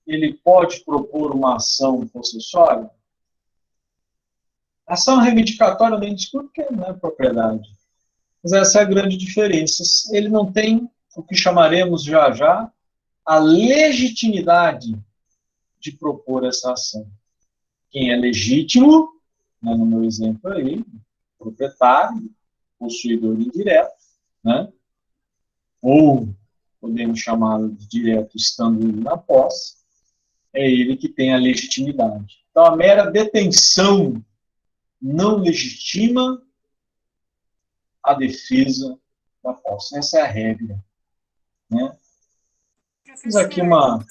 ele pode propor uma ação possessória? Ação reivindicatória eu nem discuto porque não é propriedade. Mas essa é a grande diferença. Ele não tem o que chamaremos já já a legitimidade de propor essa ação. Quem é legítimo, né, no meu exemplo aí, proprietário, possuidor indireto, né, ou podemos chamá-lo de direto estando ele na posse, é ele que tem a legitimidade. Então, a mera detenção não legitima a defesa da posse. Essa é a regra. Né? Fiz aqui uma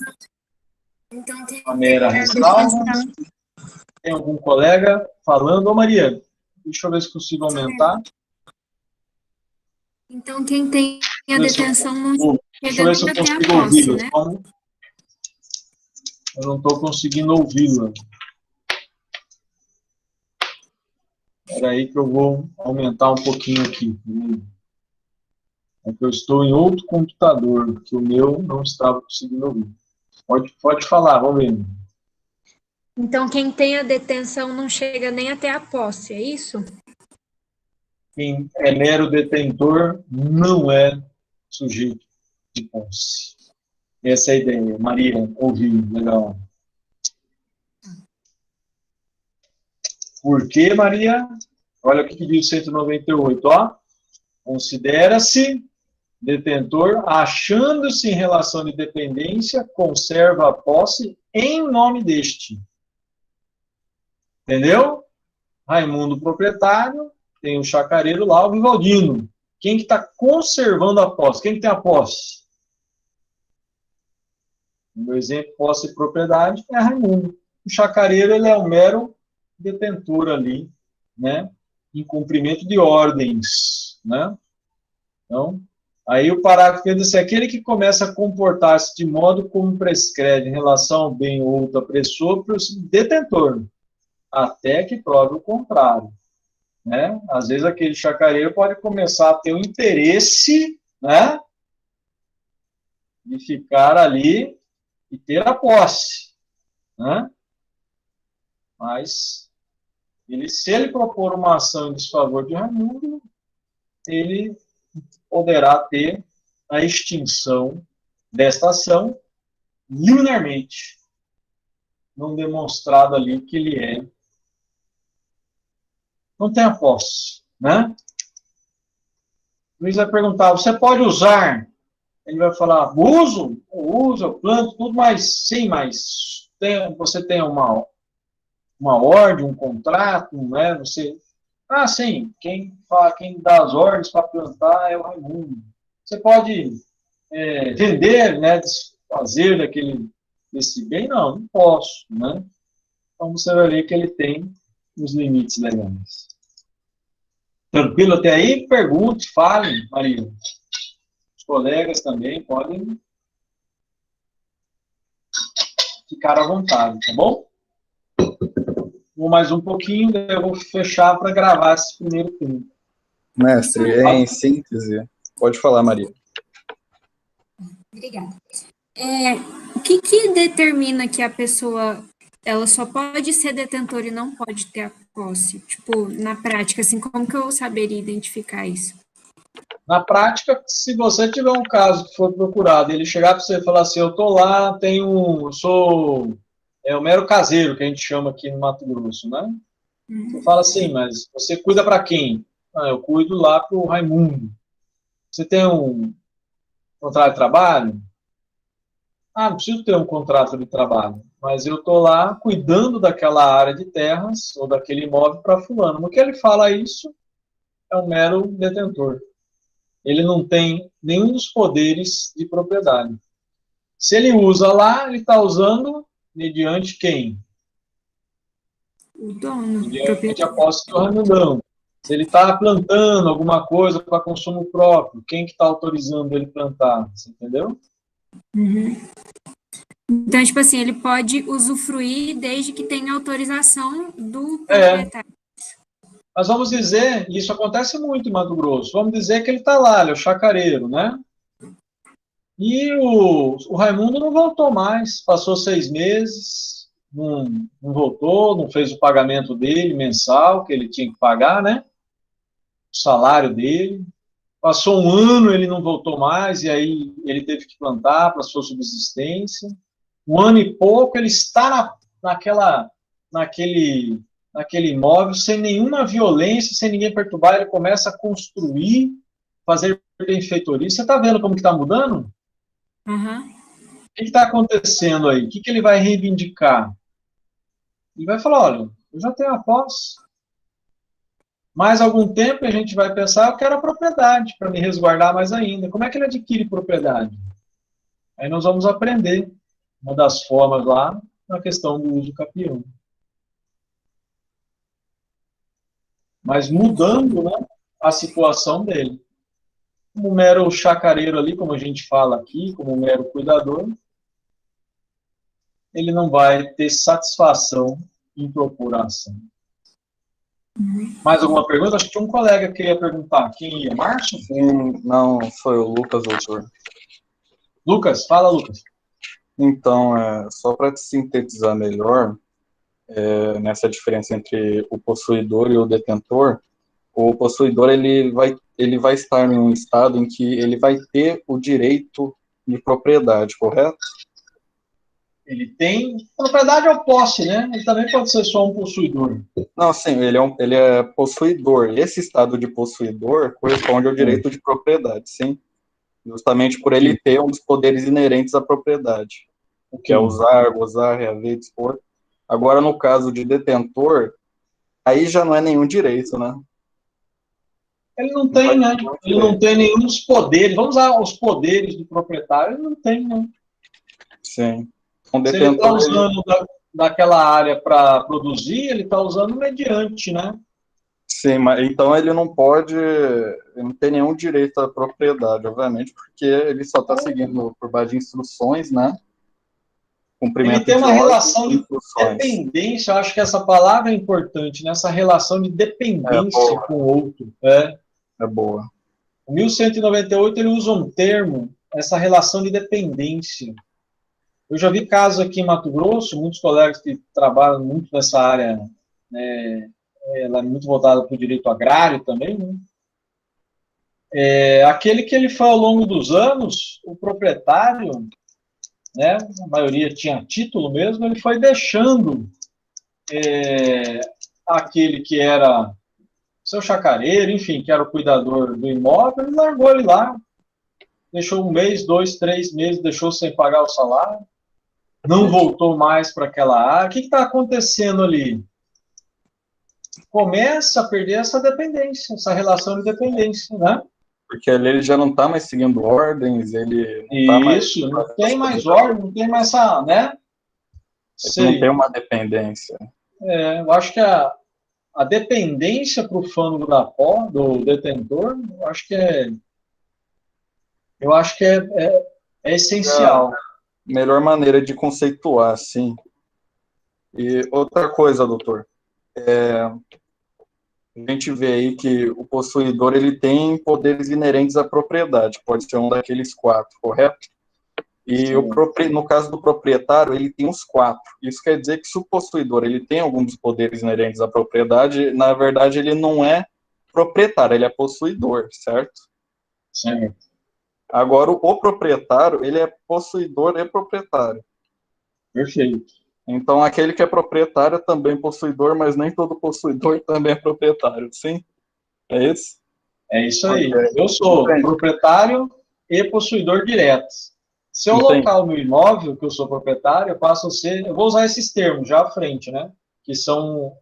mera ressalva. Tem algum colega falando? Ô, Maria, deixa eu ver se consigo aumentar. Então, quem tem a detenção não deixa eu ver se eu consigo ouvi-la. Né? Eu não estou conseguindo ouvi-la. Espera aí que eu vou aumentar um pouquinho aqui. É que eu estou em outro computador, que o meu não estava conseguindo ouvir. Pode falar, vamos ver. Então, quem tem a detenção não chega nem até a posse, é isso? Quem é mero detentor não é sujeito de posse. Essa é a ideia. Maria, ouviu, legal. Por que, Maria? Olha o que diz o 198, ó. Considera-se detentor, achando-se em relação de dependência, conserva a posse em nome deste. Entendeu? Raimundo, proprietário, tem o chacareiro lá, o Vivaldino. Quem que está conservando a posse? Quem que tem a posse? No meu exemplo, posse e propriedade é Raimundo. O chacareiro, ele é um mero detentor ali, né? Em cumprimento de ordens, né? Então, aí o parágrafo diz assim, aquele que começa a comportar-se de modo como prescreve em relação ao bem ou outra pessoa, detentor, até que prove o contrário. Né? Às vezes aquele chacareiro pode começar a ter o interesse, né, de ficar ali e ter a posse. Né? Mas, se ele propor uma ação em desfavor de Raimundo, ele poderá ter a extinção desta ação liminarmente, não demonstrado ali que ele não tem a posse, né? O juiz vai perguntar, você pode usar? Ele vai falar, uso, eu planto, tudo, mas sim, mas você tem uma ordem, um contrato, né? Sim, quem dá as ordens para plantar é o Raimundo. Você pode vender, né? Desfazer desse bem? Não posso, né? Então você vai ver que ele tem os limites legais. Tranquilo até aí? Pergunte, fale, Maria. Os colegas também podem ficar à vontade, tá bom? Vou mais um pouquinho, daí eu vou fechar para gravar esse primeiro tempo. Mestre, em síntese, pode falar, Maria. Obrigada. O que determina que a pessoa ela só pode ser detentora e não pode ter a posse? Tipo, na prática, assim, como que eu saberia identificar isso? Na prática, se você tiver um caso que for procurado, ele chegar para você e falar assim, eu tô lá, sou o mero caseiro, que a gente chama aqui no Mato Grosso, né? Você fala assim, mas você cuida para quem? Eu cuido lá para o Raimundo. Você tem um contrato de trabalho? Não preciso ter um contrato de trabalho, mas eu estou lá cuidando daquela área de terras ou daquele imóvel para fulano. No que ele fala isso, é um mero detentor. Ele não tem nenhum dos poderes de propriedade. Se ele usa lá, ele está usando mediante quem? O dono, Mediante a posse do Raimundão. Se ele está plantando alguma coisa para consumo próprio, quem que está autorizando ele plantar? Você entendeu? Uhum. Então, tipo assim, ele pode usufruir desde que tenha autorização do proprietário. Mas vamos dizer, e isso acontece muito em Mato Grosso, vamos dizer que ele está lá, ele é o chacareiro, né? E o Raimundo não voltou mais, passou 6 meses, não voltou, não fez o pagamento dele mensal, que ele tinha que pagar, né? O salário dele. Passou um ano, ele não voltou mais, e aí ele teve que plantar para sua subsistência. Um ano e pouco, ele está naquele imóvel, sem nenhuma violência, sem ninguém perturbar, ele começa a construir, fazer benfeitoria. Você está vendo como que está mudando? Uhum. O que está acontecendo aí? O que ele vai reivindicar? Ele vai falar, olha, eu já tenho a posse. Mais algum tempo a gente vai pensar, eu quero a propriedade para me resguardar mais ainda. Como é que ele adquire propriedade? Aí nós vamos aprender uma das formas lá na questão do uso capião. Mas mudando, né, a situação dele. Como mero chacareiro ali, como a gente fala aqui, como mero cuidador, ele não vai ter satisfação em propor a ação. Mais alguma pergunta? Acho que tinha um colega que ia perguntar. Quem ia? Márcio? Sim, não, foi o Lucas, doutor. Lucas? Fala, Lucas. Então, só para sintetizar melhor, nessa diferença entre o possuidor e o detentor, o possuidor ele vai estar em um estado em que ele vai ter o direito de propriedade, correto? Ele tem propriedade ou posse, né? Ele também pode ser só um possuidor. Não, sim, ele é possuidor. Esse estado de possuidor corresponde ao direito de propriedade, sim. Justamente por ele ter um dos poderes inerentes à propriedade, que é usar, gozar, reaver, dispor. Agora, no caso de detentor, aí já não é nenhum direito, né? Ele não tem, né? Ele não tem nenhum dos poderes. Vamos usar os poderes do proprietário, ele não tem, né? Sim. Um Se ele está detentor, usando daquela área para produzir, ele está usando mediante, né? sim, mas então ele não pode, ele não tem nenhum direito à propriedade, obviamente, porque ele só está seguindo por base de instruções, né? Cumprimento Ele tem de uma ordens relação e de instruções. dependência, eu acho que essa palavra é importante, nessa relação de dependência com o outro. É boa. O 1198 ele usa um termo, essa relação de dependência. Eu já vi casos aqui em Mato Grosso, muitos colegas que trabalham muito nessa área, né, ela é muito voltada para o direito agrário também, né? Aquele que ele foi ao longo dos anos, o proprietário, né? A maioria tinha título mesmo, ele foi deixando aquele que era seu chacareiro, enfim, que era o cuidador do imóvel, ele largou ele lá, deixou 1 mês, 2, 3 meses, deixou sem pagar o salário, não voltou mais para aquela área. O que está acontecendo ali? Começa a perder essa dependência, essa relação de dependência, né? Porque ali ele já não está mais seguindo ordens, ele não está mais... Isso, não tem mais ordem, não tem mais essa, né? Não tem uma dependência. Eu acho que a dependência para o fâmulo do detentor, eu acho que é essencial. A melhor maneira de conceituar, sim. E outra coisa, doutor, a gente vê aí que o possuidor ele tem poderes inerentes à propriedade, pode ser um daqueles 4, correto? E no caso do proprietário, ele tem os 4. Isso quer dizer que se o possuidor ele tem alguns dos poderes inerentes à propriedade, na verdade ele não é proprietário, ele é possuidor, certo? Certo. Agora, o proprietário, ele é possuidor e proprietário. Perfeito. Então, aquele que é proprietário é também possuidor, mas nem todo possuidor também é proprietário, sim? É isso? É isso aí. Eu sou proprietário e possuidor direto. Se eu alocar o meu imóvel, que eu sou proprietário, eu passo a ser... Eu vou usar esses termos já à frente, né? Que são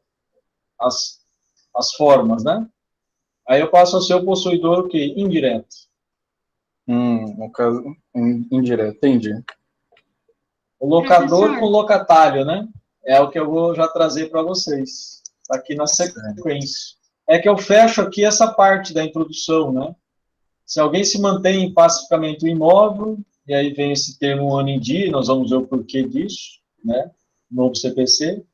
as formas, né? Aí eu passo a ser o possuidor o quê? Indireto. No caso, indireto, entendi. O locador com locatário, né? É o que eu vou já trazer para vocês. Aqui na sequência. É que eu fecho aqui essa parte da introdução, né? Se alguém se mantém pacificamente o imóvel, e aí vem esse termo ano em dia, nós vamos ver o porquê disso, né? Novo CPC.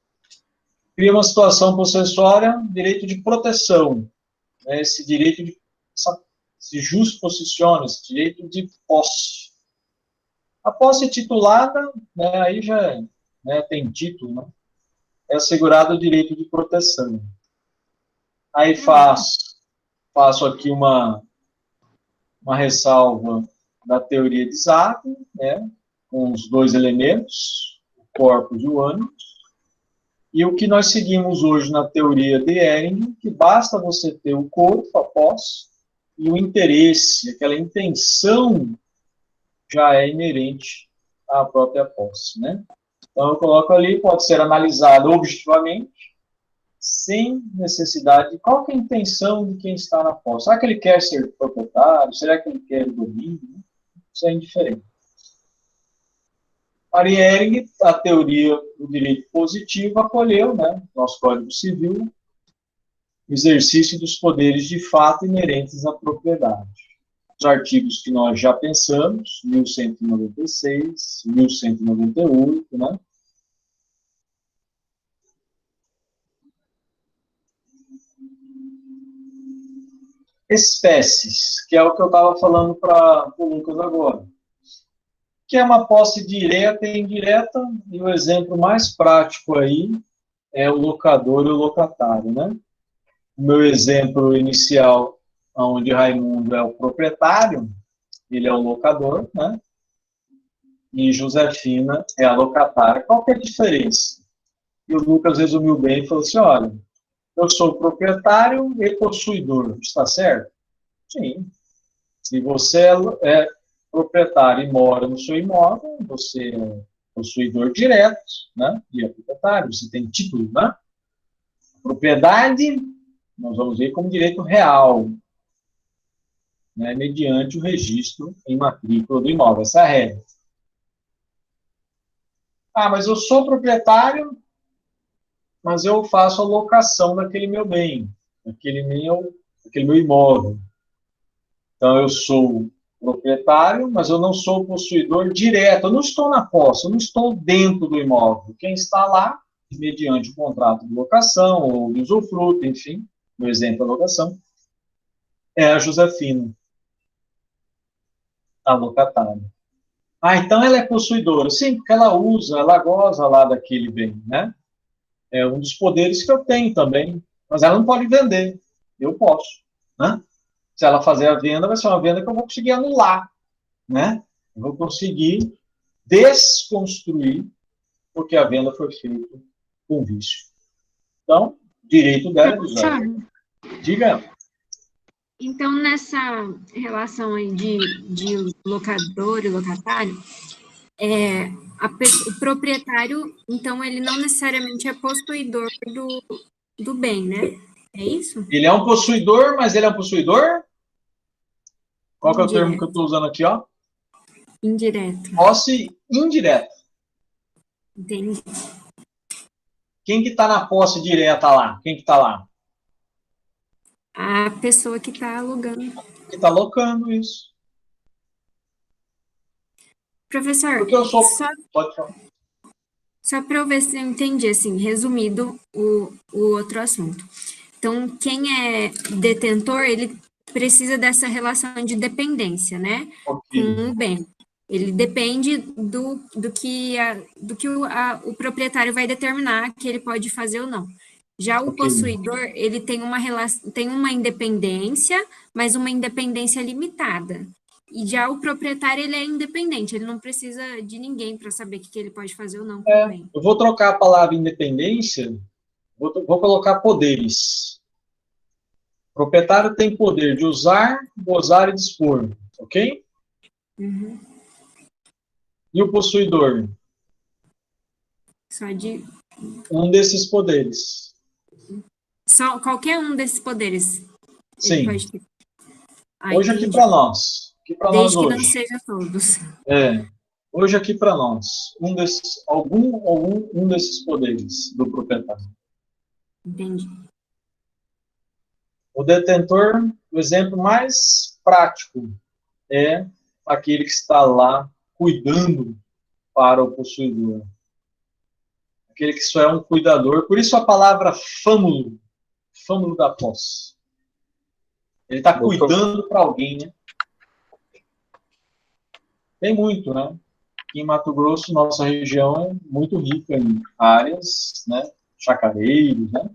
Cria uma situação possessória, direito de proteção, né? Esse direito de se posiciona, esse direito de posse. A posse titulada, né, aí já tem título, né? É assegurado o direito de proteção. Aí faço aqui uma ressalva da teoria de Isaac, né, com os 2 elementos, o corpus e o ânimos, e o que nós seguimos hoje na teoria de Ehring, que basta você ter o corpo, a posse, e o interesse, aquela intenção já é inerente à própria posse, né? Então eu coloco ali, pode ser analisado objetivamente, sem necessidade de qual que é a intenção de quem está na posse. Será que ele quer ser proprietário? Será que ele quer o domínio? Isso é indiferente. Para Ehring, a teoria do direito positivo acolheu, né, nosso Código Civil, o exercício dos poderes de fato inerentes à propriedade. Os artigos que nós já pensamos, 1196, 1198, né? Espécies, que é o que eu estava falando para o Lucas agora. Que é uma posse direta e indireta, e o exemplo mais prático aí é o locador e o locatário, né? O meu exemplo inicial, onde Raimundo é o proprietário, ele é o locador, né? E Josefina é a locatária. Qual que é a diferença? E o Lucas resumiu bem e falou assim, olha, eu sou proprietário e possuidor, está certo? Sim. Se você é proprietário e mora no seu imóvel, você é possuidor direto, né? E é proprietário, você tem título, né? Propriedade, nós vamos ver como direito real, né? Mediante o registro em matrícula do imóvel. Essa é a regra. Ah, mas eu sou proprietário, mas eu faço a locação daquele meu bem, daquele meu imóvel. Então, eu sou proprietário, mas eu não sou possuidor direto. Eu não estou na posse, eu não estou dentro do imóvel. Quem está lá, mediante o contrato de locação ou de usufruto, enfim, no exemplo da locação, é a Josefina, a locatária. Ah, então ela é possuidora. Sim, porque ela usa, ela goza lá daquele bem, né? É um dos poderes que eu tenho também. Mas ela não pode vender. Eu posso, né? Se ela fazer a venda, vai ser uma venda que eu vou conseguir anular, né? Eu vou conseguir desconstruir, porque a venda foi feita com vício. Então, direito dela é de usar. Diga. Então, nessa relação aí de locador e locatário, o proprietário, então, ele não necessariamente é possuidor do bem, né? É isso? Ele é um possuidor, mas ele é um possuidor? Qual que é o termo que eu estou usando aqui, ó? Indireto. Posse indireta. Entendi. Quem que está na posse direta lá? Quem que está lá? A pessoa que está alugando. Que está locando isso. Professor, Porque eu sou... Pode falar. Só para eu ver se eu entendi, assim, resumido o outro assunto. Então, quem é detentor, ele precisa dessa relação de dependência, né? Okay. Com o bem. Ele depende do que o proprietário vai determinar que ele pode fazer ou não. Já o possuidor, ele tem uma independência, mas uma independência limitada. E já o proprietário, ele é independente, ele não precisa de ninguém para saber o que ele pode fazer ou não com o bem. Eu vou trocar a palavra independência, vou colocar poderes. O proprietário tem poder de usar, gozar e dispor, ok? Uhum. E o possuidor? Só de... Um desses poderes. Só qualquer um desses poderes. Sim. Ele pode ter. Hoje aqui para nós. Desde que não seja todos. Hoje aqui para nós. Um desses poderes do proprietário. Entendi. O detentor, o exemplo mais prático é aquele que está lá cuidando para o possuidor. Aquele que só é um cuidador. Por isso a palavra fâmulo da posse. Ele está cuidando para alguém, né? Tem muito, né? Aqui em Mato Grosso, nossa região é muito rica em áreas, né? Chacareiros, né?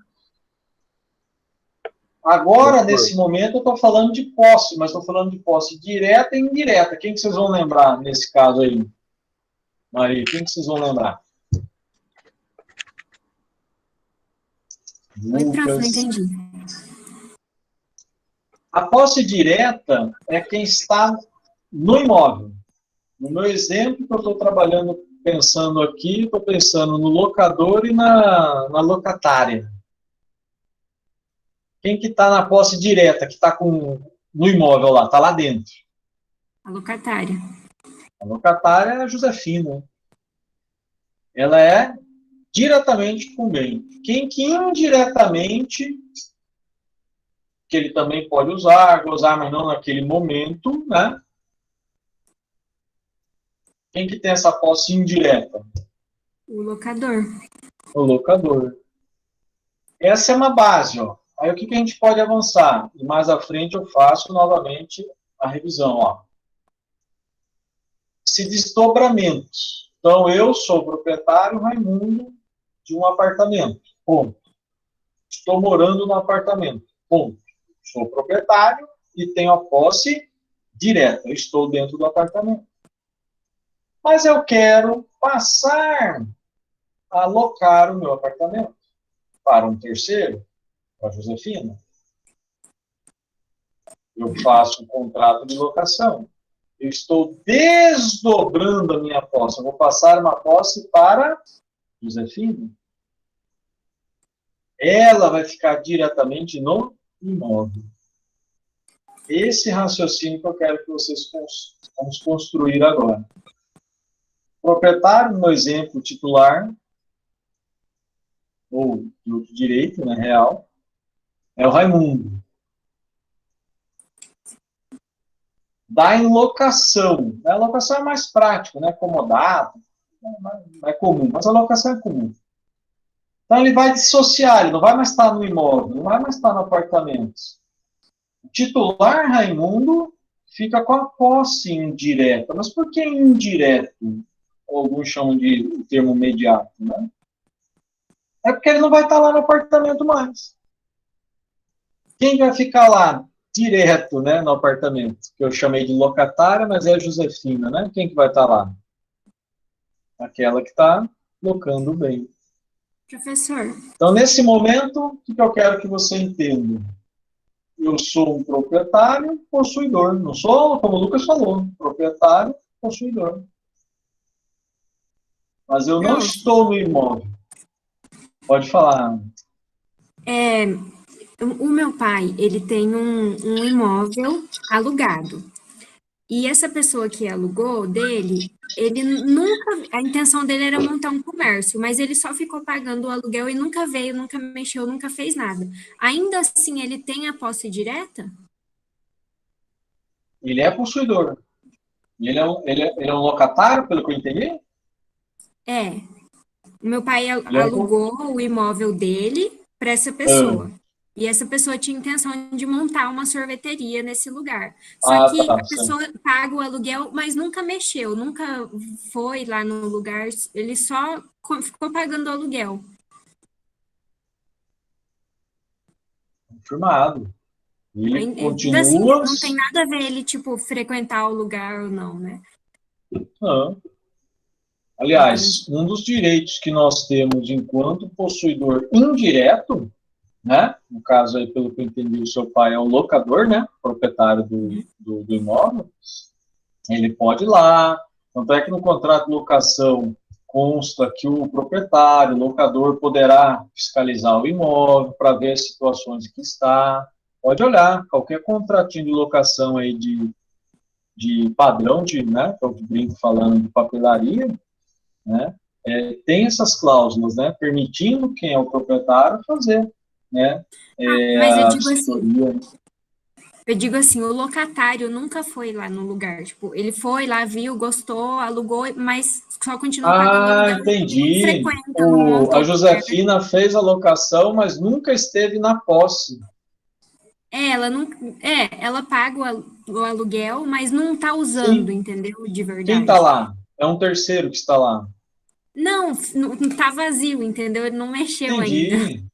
Agora, nesse momento, eu estou falando de posse, mas estou falando de posse direta e indireta. Quem que vocês vão lembrar nesse caso aí? Maria, quem que vocês vão lembrar? Oi, prof, não entendi. A posse direta é quem está no imóvel. No meu exemplo, que eu estou trabalhando, pensando aqui, estou pensando no locador e na locatária. Quem que está na posse direta, que está no imóvel lá, está lá dentro? A locatária. A locatária é a Josefina. Ela é diretamente com o bem. Quem que indiretamente, que ele também pode usar, gozar, mas não naquele momento, né? Quem que tem essa posse indireta? O locador. O locador. Essa é uma base, ó. Aí o que a gente pode avançar? E mais à frente eu faço novamente a revisão, ó. Esse desdobramento. Então, eu sou proprietário, Raimundo, de um apartamento. Ponto. Estou morando no apartamento. Ponto. Sou proprietário e tenho a posse direta. Estou dentro do apartamento. Mas eu quero passar a alocar o meu apartamento para um terceiro, para a Josefina. Eu faço um contrato de locação. Eu estou desdobrando a minha posse. Eu vou passar uma posse para a Josefina. Ela vai ficar diretamente no imóvel. Esse raciocínio que eu quero que vocês vamos construir agora. O proprietário, no exemplo titular, ou do direito, né, real, é o Raimundo. Da locação. A locação é mais prática, né? Acomodado, é comum, mas a locação é comum. Então ele vai dissociar, ele não vai mais estar no imóvel, não vai mais estar no apartamento. O titular Raimundo fica com a posse indireta. Mas por que indireto? Alguns chamam de termo imediato, né? É porque ele não vai estar lá no apartamento mais. Quem vai ficar lá direto, né, no apartamento? Que eu chamei de locatária, mas é a Josefina, né? Quem que vai estar lá? aquela que está locando o bem. Professor, Então, nesse momento, o que eu quero que você entenda? Eu sou um proprietário possuidor. Não sou, como o Lucas falou, proprietário possuidor. Mas eu não estou no imóvel. Pode falar. o meu pai, ele tem um imóvel alugado. E essa pessoa que alugou dele, ele nunca, a intenção dele era montar um comércio, mas ele só ficou pagando o aluguel e nunca veio, nunca mexeu, nunca fez nada. Ainda assim, ele tem a posse direta? Ele é possuidor. Ele é um locatário, pelo que eu entendi? É. O meu pai Ele é alugou o imóvel dele para essa pessoa. E essa pessoa tinha intenção de montar uma sorveteria nesse lugar. Só que tá, a pessoa paga o aluguel, mas nunca mexeu, nunca foi lá no lugar, ele só ficou pagando o aluguel. Confirmado. Ele Ainda assim, continua. não tem nada a ver ele, tipo, frequentar o lugar ou não, né? Não. Aliás, um dos direitos que nós temos enquanto possuidor indireto, né? No caso aí, pelo que eu entendi, o seu pai é o locador, né? Proprietário do imóvel. Ele pode ir lá. Tanto é que no contrato de locação consta que o proprietário, o locador, poderá fiscalizar o imóvel para ver as situações em que está. Pode olhar, qualquer contratinho de locação aí de padrão, né? Que eu brinco falando de papelaria, né? Tem essas cláusulas, né? Permitindo quem é o proprietário fazer, né? Mas A vistoria. Eu digo assim, o locatário nunca foi lá no lugar. Tipo, ele foi lá, viu, gostou, alugou, mas só continua pagando aluguel. Não Entendi. frequenta, não monta A o lugar. Josefina fez a locação, mas nunca esteve na posse. Ela não, ela paga o aluguel, mas não tá usando, Sim. entendeu? De Quem está verdade. lá? É um terceiro que está lá. Não, não tá vazio, entendeu? Ele não mexeu ainda. Entendi.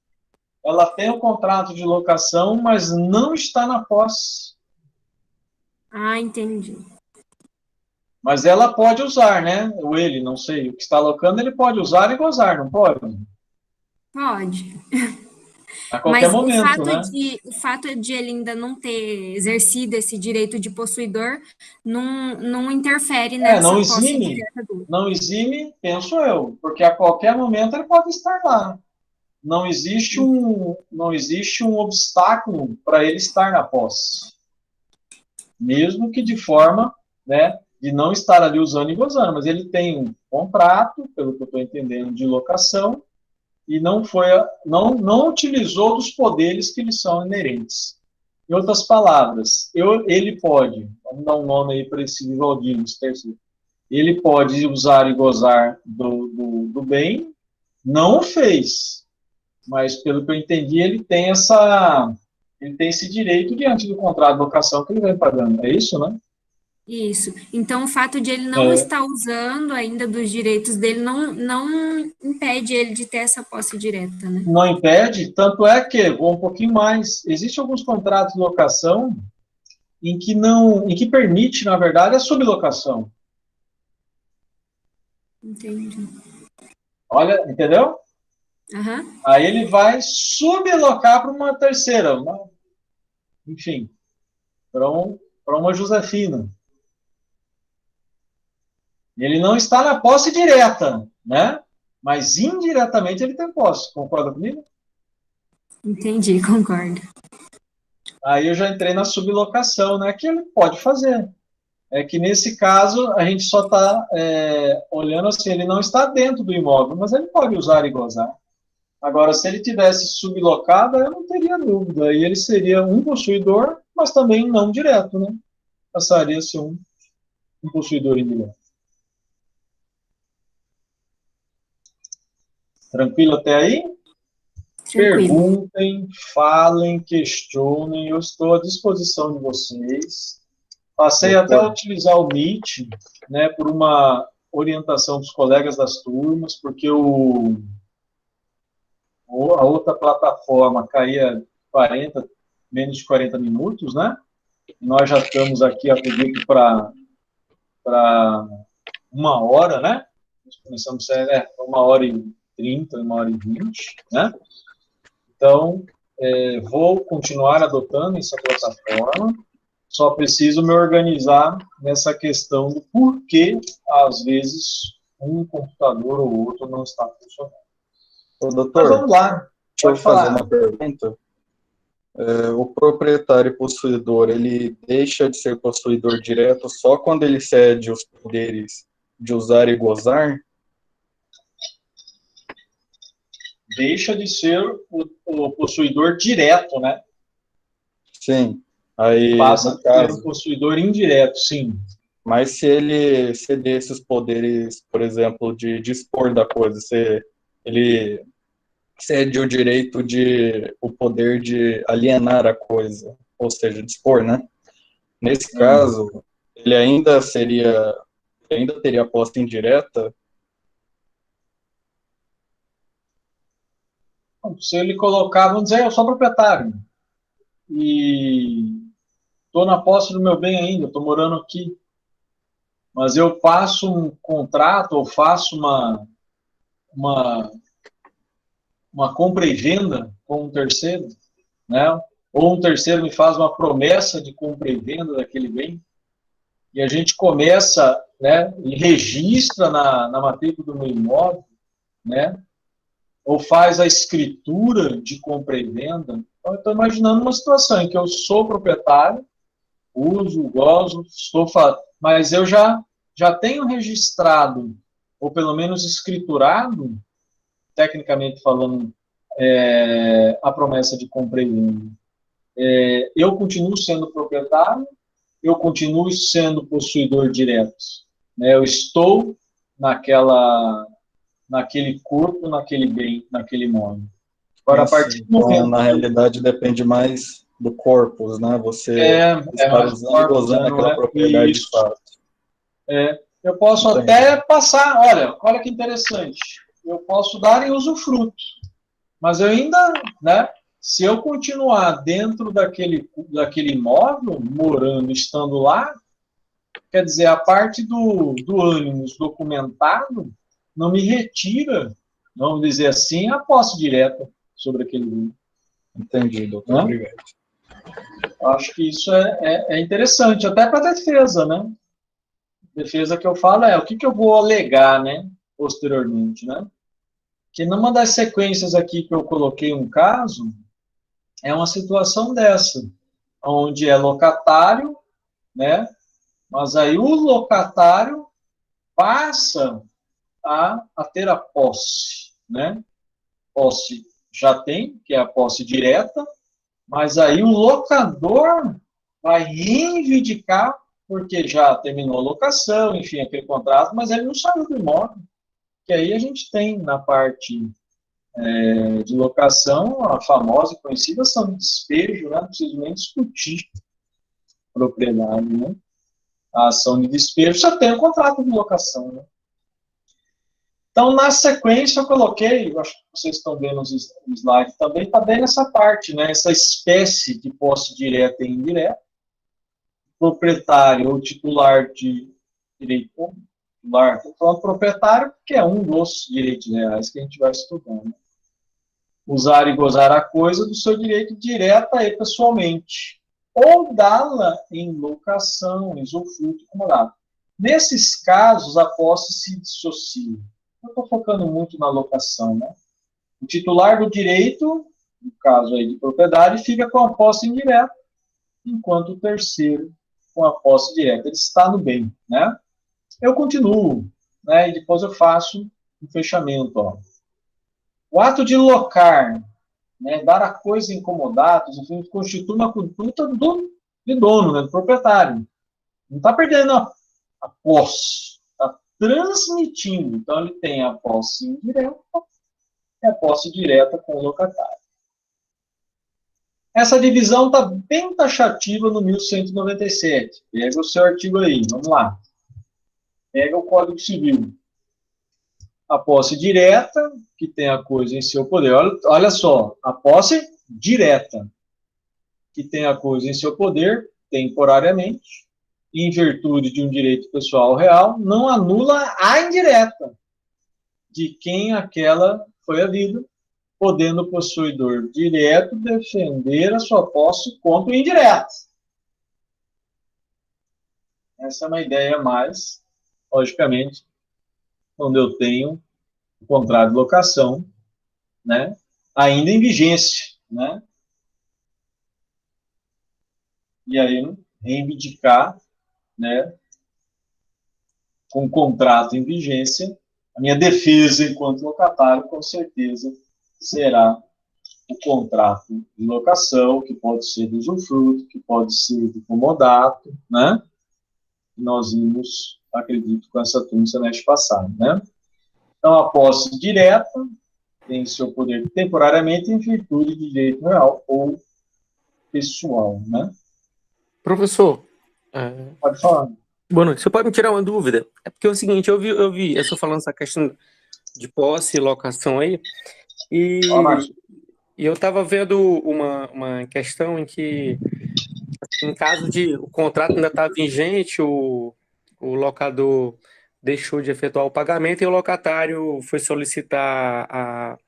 Ela tem o contrato de locação, mas não está na posse. Ah, entendi. Mas ela pode usar, né? Ou ele, não sei. O que está locando, ele pode usar e gozar, não pode? Pode. A qualquer Mas momento, né? o fato de ele ainda não ter exercido esse direito de possuidor não interfere nessa Não posse exime, direta do. não exime, penso eu, porque a qualquer momento ele pode estar lá. Não existe um obstáculo para ele estar na posse. Mesmo que de forma, né, de não estar ali usando e gozando, mas ele tem um contrato, pelo que eu estou entendendo, de locação, e não utilizou dos poderes que lhe são inerentes. Em outras palavras, ele pode, vamos dar um nome aí para esse Vivaldino, terceiro, ele pode usar e gozar do bem, não o fez, mas pelo que eu entendi, ele tem esse direito diante do contrato de locação que ele vem pagando. É isso, né? Isso. Então, o fato de ele não estar usando ainda dos direitos dele não impede ele de ter essa posse direta, né? Não impede, tanto é que, vou um pouquinho mais, existem alguns contratos de locação em que permite, na verdade, a sublocação. Entendi. Olha, entendeu? Uhum. Aí ele vai sublocar para uma terceira, enfim, para uma Josefina. Ele não está na posse direta, né? Mas indiretamente ele tem posse. Concorda comigo? Entendi, concordo. Aí eu já entrei na sublocação, né? Que ele pode fazer. É que nesse caso a gente só está olhando assim, ele não está dentro do imóvel, mas ele pode usar e gozar. Agora, se ele tivesse sublocado, eu não teria dúvida. Aí ele seria um possuidor, mas também não direto, né? Passaria a ser um possuidor indireto. Tranquilo até aí? Tranquilo. Perguntem, falem, questionem. Eu estou à disposição de vocês. Passei até a utilizar o Meet, né, por uma orientação dos colegas das turmas, porque a outra plataforma caía menos de 40 minutos, né? Nós já estamos aqui, acredito, para 1 hora, né? começamos a 1h30, 1h20, né? Então, vou continuar adotando essa plataforma, só preciso me organizar nessa questão do porquê, às vezes, um computador ou outro não está funcionando. Ô, doutor, Mas vamos lá. deixa eu fazer uma pergunta. O proprietário e possuidor, ele deixa de ser possuidor direto só quando ele cede os poderes de usar e gozar? Deixa de ser o possuidor direto, né? Sim. Aí, Passa no a ser caso, o possuidor indireto, sim. mas se ele ceder esses poderes, por exemplo, de dispor da coisa, se ele cede o poder de alienar a coisa, ou seja, dispor, né? Nesse caso, ele ainda teria posse indireta? Se ele colocar, vamos dizer, eu sou proprietário e estou na posse do meu bem ainda, estou morando aqui, mas eu passo um contrato ou faço uma compra e venda com um terceiro, né? Ou um terceiro me faz uma promessa de compra e venda daquele bem, e a gente começa, né, e registra na matrícula do meu imóvel, né, ou faz a escritura de compra e venda. Então, eu estou imaginando uma situação em que eu sou proprietário, uso, gozo, mas eu já tenho registrado, ou pelo menos escriturado, tecnicamente falando, a promessa de compra e venda. Eu continuo sendo proprietário, eu continuo sendo possuidor direto. Né? Eu estou naquele corpo, naquele bem, naquele imóvel. Agora, a partir do momento... Então, na realidade, depende mais do corpus, né? Você está mais usando e gozando aquela propriedade de fato. Eu posso até passar, olha que interessante, eu posso dar em usufruto, mas eu ainda, né, se eu continuar dentro daquele imóvel, morando, estando lá, quer dizer, a parte do ânimos documentado não me retira, vamos dizer assim, a posse direta sobre aquele bem. Entendi, doutor. Obrigado. Acho que isso é interessante, até para a defesa, né? Defesa que eu falo o que eu vou alegar, né, posteriormente, né? Que numa das sequências aqui que eu coloquei um caso, é uma situação dessa, onde é locatário, né? Mas aí o locatário passa a ter a posse, né? Posse já tem, que é a posse direta, mas aí o locador vai reivindicar, porque já terminou a locação, enfim, aquele contrato, mas ele não saiu do imóvel. Que aí a gente tem na parte de locação, a famosa e conhecida ação de despejo, né? Não preciso nem discutir propriedade, né? A ação de despejo já tem o contrato de locação, né? Então, na sequência, eu coloquei, eu acho que vocês estão vendo os slides também, está bem nessa parte, né? Essa espécie de posse direta e indireta, proprietário ou titular de direito titular, estou falando proprietário, que é um dos direitos reais que a gente vai estudando. Usar e gozar a coisa do seu direito direta e pessoalmente, ou dá-la em locação, usufruto, acumulado. Nesses casos, a posse se dissocia. Eu estou focando muito na locação, né? O titular do direito, no caso aí de propriedade, fica com a posse indireta, enquanto o terceiro com a posse direta. Ele está no bem, né? Eu continuo, né? E depois eu faço um fechamento, ó. O ato de locar, né, dar a coisa incomodados, enfim, constitui uma conduta de dono, né, do proprietário. Não está perdendo a posse, está transmitindo. Então, ele tem a posse indireta e a posse direta com o locatário. Essa divisão está bem taxativa no 1197. Pega o seu artigo aí, vamos lá. Pega o Código Civil. A posse direta, que tem a coisa em seu poder. Olha só, a posse direta, que tem a coisa em seu poder, temporariamente, em virtude de um direito pessoal real, não anula a indireta, de quem aquela foi a vida, podendo o possuidor direto defender a sua posse contra o indireto. Essa é uma ideia mais, logicamente, quando eu tenho o contrato de locação, né, ainda em vigência, né, e aí reivindicar, né, com o contrato em vigência, a minha defesa enquanto locatário, com certeza, será o contrato de locação, que pode ser de usufruto, que pode ser de comodato, né? Nós vimos, acredito, com essa turma semestre passado, né? Então, a posse direta tem seu poder temporariamente em virtude de direito real ou pessoal, né? Professor, Pode falar. boa noite. Você pode me tirar uma dúvida? É porque é o seguinte, eu estou falando essa questão de posse e locação aí, e, e eu estava vendo uma questão em que, em caso de o contrato ainda estar vigente, o locador deixou de efetuar o pagamento e o locatário foi solicitar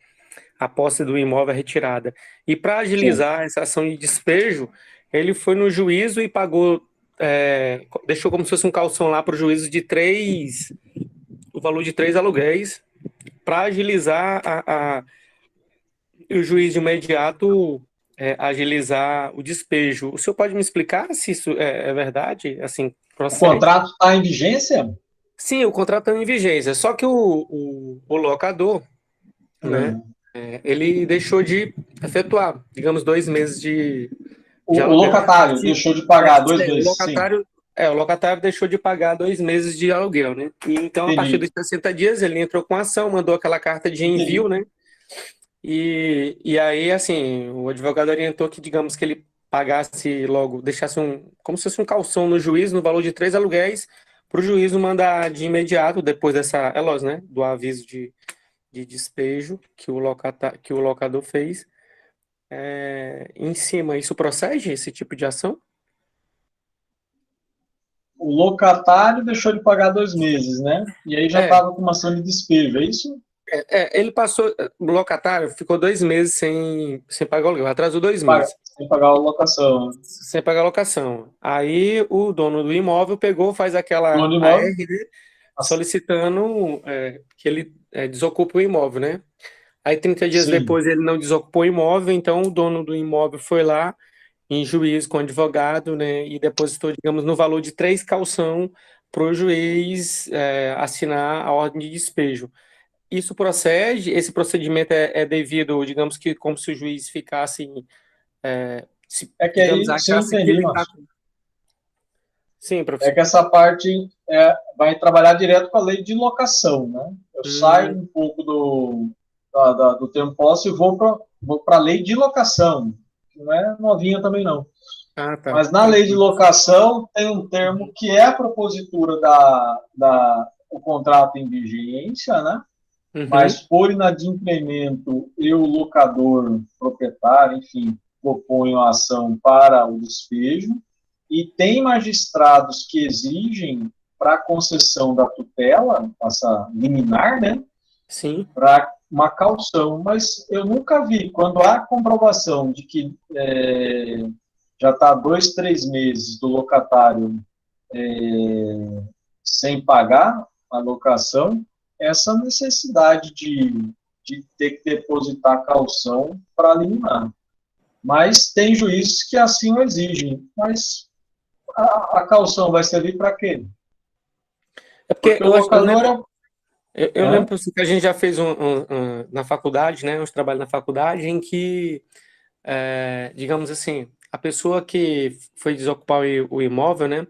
a posse do imóvel retirada. E para agilizar essa ação de despejo, ele foi no juízo e pagou, deixou como se fosse um calção lá para o juízo de o valor de 3 aluguéis, para agilizar o juiz de imediato agilizar o despejo. O senhor pode me explicar se isso é verdade? Assim, o contrato está em vigência? Sim, o contrato está em vigência, só que o locador, né, ele deixou de efetuar, digamos, 2 meses de o aluguel. locatário deixou de pagar 2 meses, o locatário deixou de pagar 2 meses de aluguel, né? E então, a partir dos 60 dias, ele entrou com a ação, mandou aquela carta de envio, né? E aí, assim, o advogado orientou que, digamos, que ele pagasse logo, deixasse como se fosse um calção no juiz, no valor de 3 aluguéis, para o juízo mandar de imediato, depois dessa, lógico, né? Do aviso de despejo que o locador fez, em cima. Isso procede, esse tipo de ação? O locatário deixou de pagar 2 meses, né? E aí já estava com uma ação de despejo, é isso? Ele passou, o locatário ficou 2 meses sem pagar o aluguel, atrasou 2 meses. Sem pagar a locação. Sem pagar a locação. Aí o dono do imóvel pegou, faz aquela AR, né, solicitando que ele desocupe o imóvel, né? Aí 30 dias depois ele não desocupou o imóvel, então o dono do imóvel foi lá em juízo com o advogado, né, e depositou, digamos, no valor de 3 calção para o juiz assinar a ordem de despejo. Isso procede? Esse procedimento é devido, digamos, que como se o juiz ficasse, que digamos, aí, achasse que ele está... Sim, professor. É que essa parte vai trabalhar direto com a lei de locação, né? Eu saio um pouco do termo posse e vou para a lei de locação, que não é novinha também não. Ah, tá. Mas na lei de locação tem um termo que é a propositura o contrato em vigência, né? Mas por inadimplemento, eu, locador, proprietário, enfim, proponho a ação para o despejo, e tem magistrados que exigem, para a concessão da tutela, essa liminar, né? Sim. Para uma caução, mas eu nunca vi, quando há comprovação de que já está 2, 3 meses do locatário sem pagar a locação, essa necessidade de ter que depositar caução para liminar. Mas tem juízes que assim o exigem. Mas a caução vai servir para quê? Porque o locador... Eu lembro que a gente já fez na faculdade, né, uns trabalhos na faculdade, em que, digamos assim, a pessoa que foi desocupar o imóvel, né,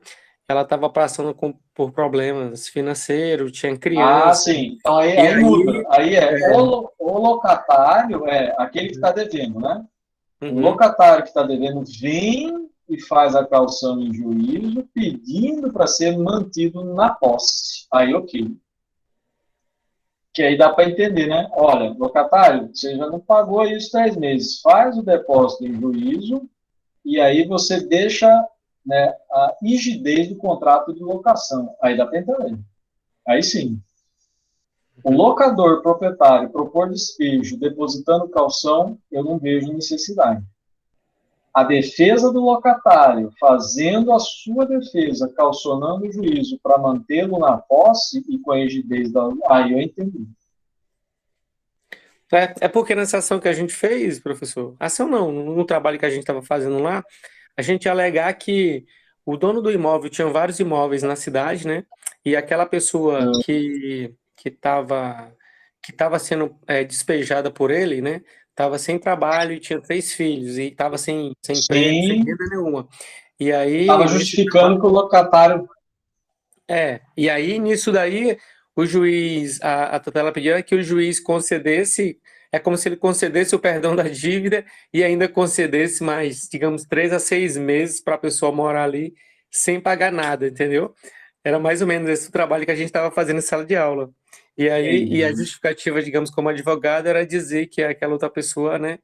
ela estava passando por problemas financeiros, tinha criança. Ah, sim. Então aí muda. Aí o locatário aquele que está devendo, né? O locatário que está devendo vem e faz a caução em juízo pedindo para ser mantido na posse. Aí, ok. Que aí dá para entender, né? Olha, locatário, você já não pagou aí os 3 meses. Faz o depósito em juízo e aí você deixa, né, a rigidez do contrato de locação. Aí dá para entender. Aí sim. O locador proprietário propor despejo depositando caução, eu não vejo necessidade. A defesa do locatário fazendo a sua defesa, calcionando o juízo para mantê-lo na posse e com a rigidez da... Aí eu entendi. É porque nessa ação que a gente fez, professor, ação não, no trabalho que a gente estava fazendo lá, a gente ia alegar que o dono do imóvel tinha vários imóveis na cidade, né? E aquela pessoa que estava sendo despejada por ele, né? Estava sem trabalho e tinha 3 filhos e estava sem emprego, sem Sim, renda nenhuma. E aí, estava justificando que o locatário... e aí, nisso daí, o juiz, a tutela pediu que o juiz concedesse, é como se ele concedesse o perdão da dívida e ainda concedesse mais, digamos, 3 a 6 meses para a pessoa morar ali sem pagar nada, entendeu? Era mais ou menos esse o trabalho que a gente estava fazendo em sala de aula. E aí, e a justificativa, digamos, como advogado, era dizer que aquela outra pessoa, né,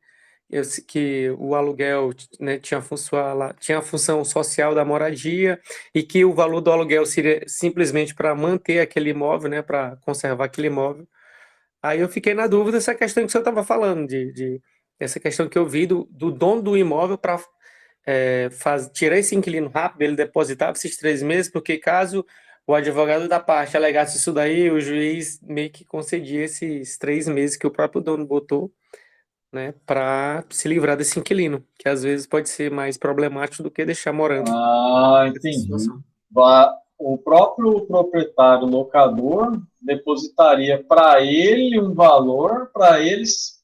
que o aluguel, né, tinha a função social da moradia e que o valor do aluguel seria simplesmente para manter aquele imóvel, né, para conservar aquele imóvel. Aí eu fiquei na dúvida essa questão que o senhor estava falando, essa questão que eu vi do dono do imóvel para tirar esse inquilino rápido, ele depositava esses 3 meses, porque caso o advogado da parte alegasse isso daí, o juiz meio que concedia esses 3 meses que o próprio dono botou, né, para se livrar desse inquilino, que às vezes pode ser mais problemático do que deixar morando nessa Entendi. situação. O próprio proprietário locador depositaria para ele um valor, para eles,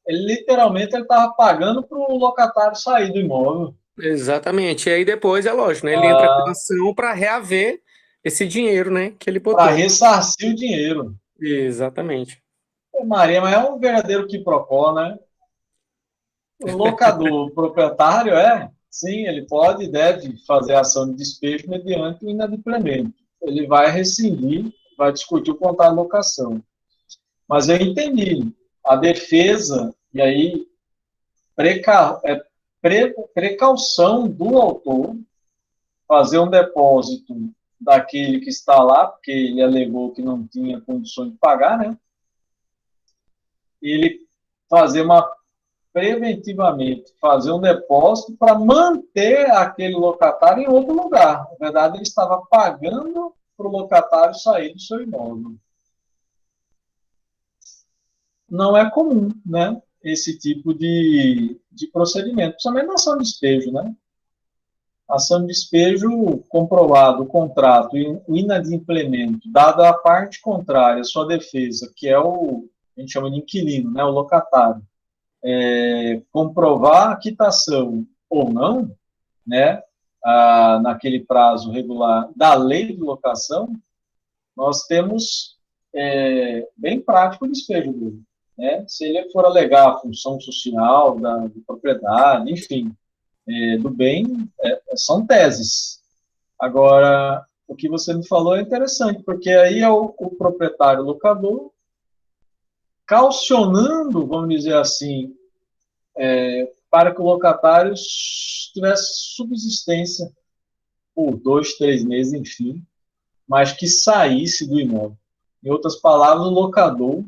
ele literalmente ele estava pagando para o locatário sair do imóvel. Exatamente. E aí depois, é lógico, né, ele entra com ação para reaver esse dinheiro, né, que ele botou. Para ressarcir o dinheiro. Exatamente. Maria, mas é um verdadeiro quiprocó, né? O locador, o proprietário, sim, ele pode e deve fazer ação de despejo mediante o inadimplemento. Ele vai rescindir, vai discutir o contrato de locação. Mas eu entendi. A defesa, e aí, precaução do autor fazer um depósito daquele que está lá, porque ele alegou que não tinha condições de pagar, né? E ele preventivamente fazer um depósito para manter aquele locatário em outro lugar. Na verdade, ele estava pagando para o locatário sair do seu imóvel. Não é comum, né? Esse tipo de procedimento, principalmente na ação de despejo, né? Ação de despejo, comprovado o contrato e o inadimplemento, dada a parte contrária, a sua defesa, que é a gente chama de inquilino, né? O locatário, comprovar a quitação ou não, né? Naquele prazo regular da lei de locação, nós temos bem prático o despejo dele. Né? Se ele for alegar a função social da propriedade, enfim, do bem, são teses. Agora, o que você me falou é interessante, porque aí é o proprietário locador calcionando, vamos dizer assim, para que o locatário tivesse subsistência por 2, 3 meses, enfim, mas que saísse do imóvel. Em outras palavras, o locador,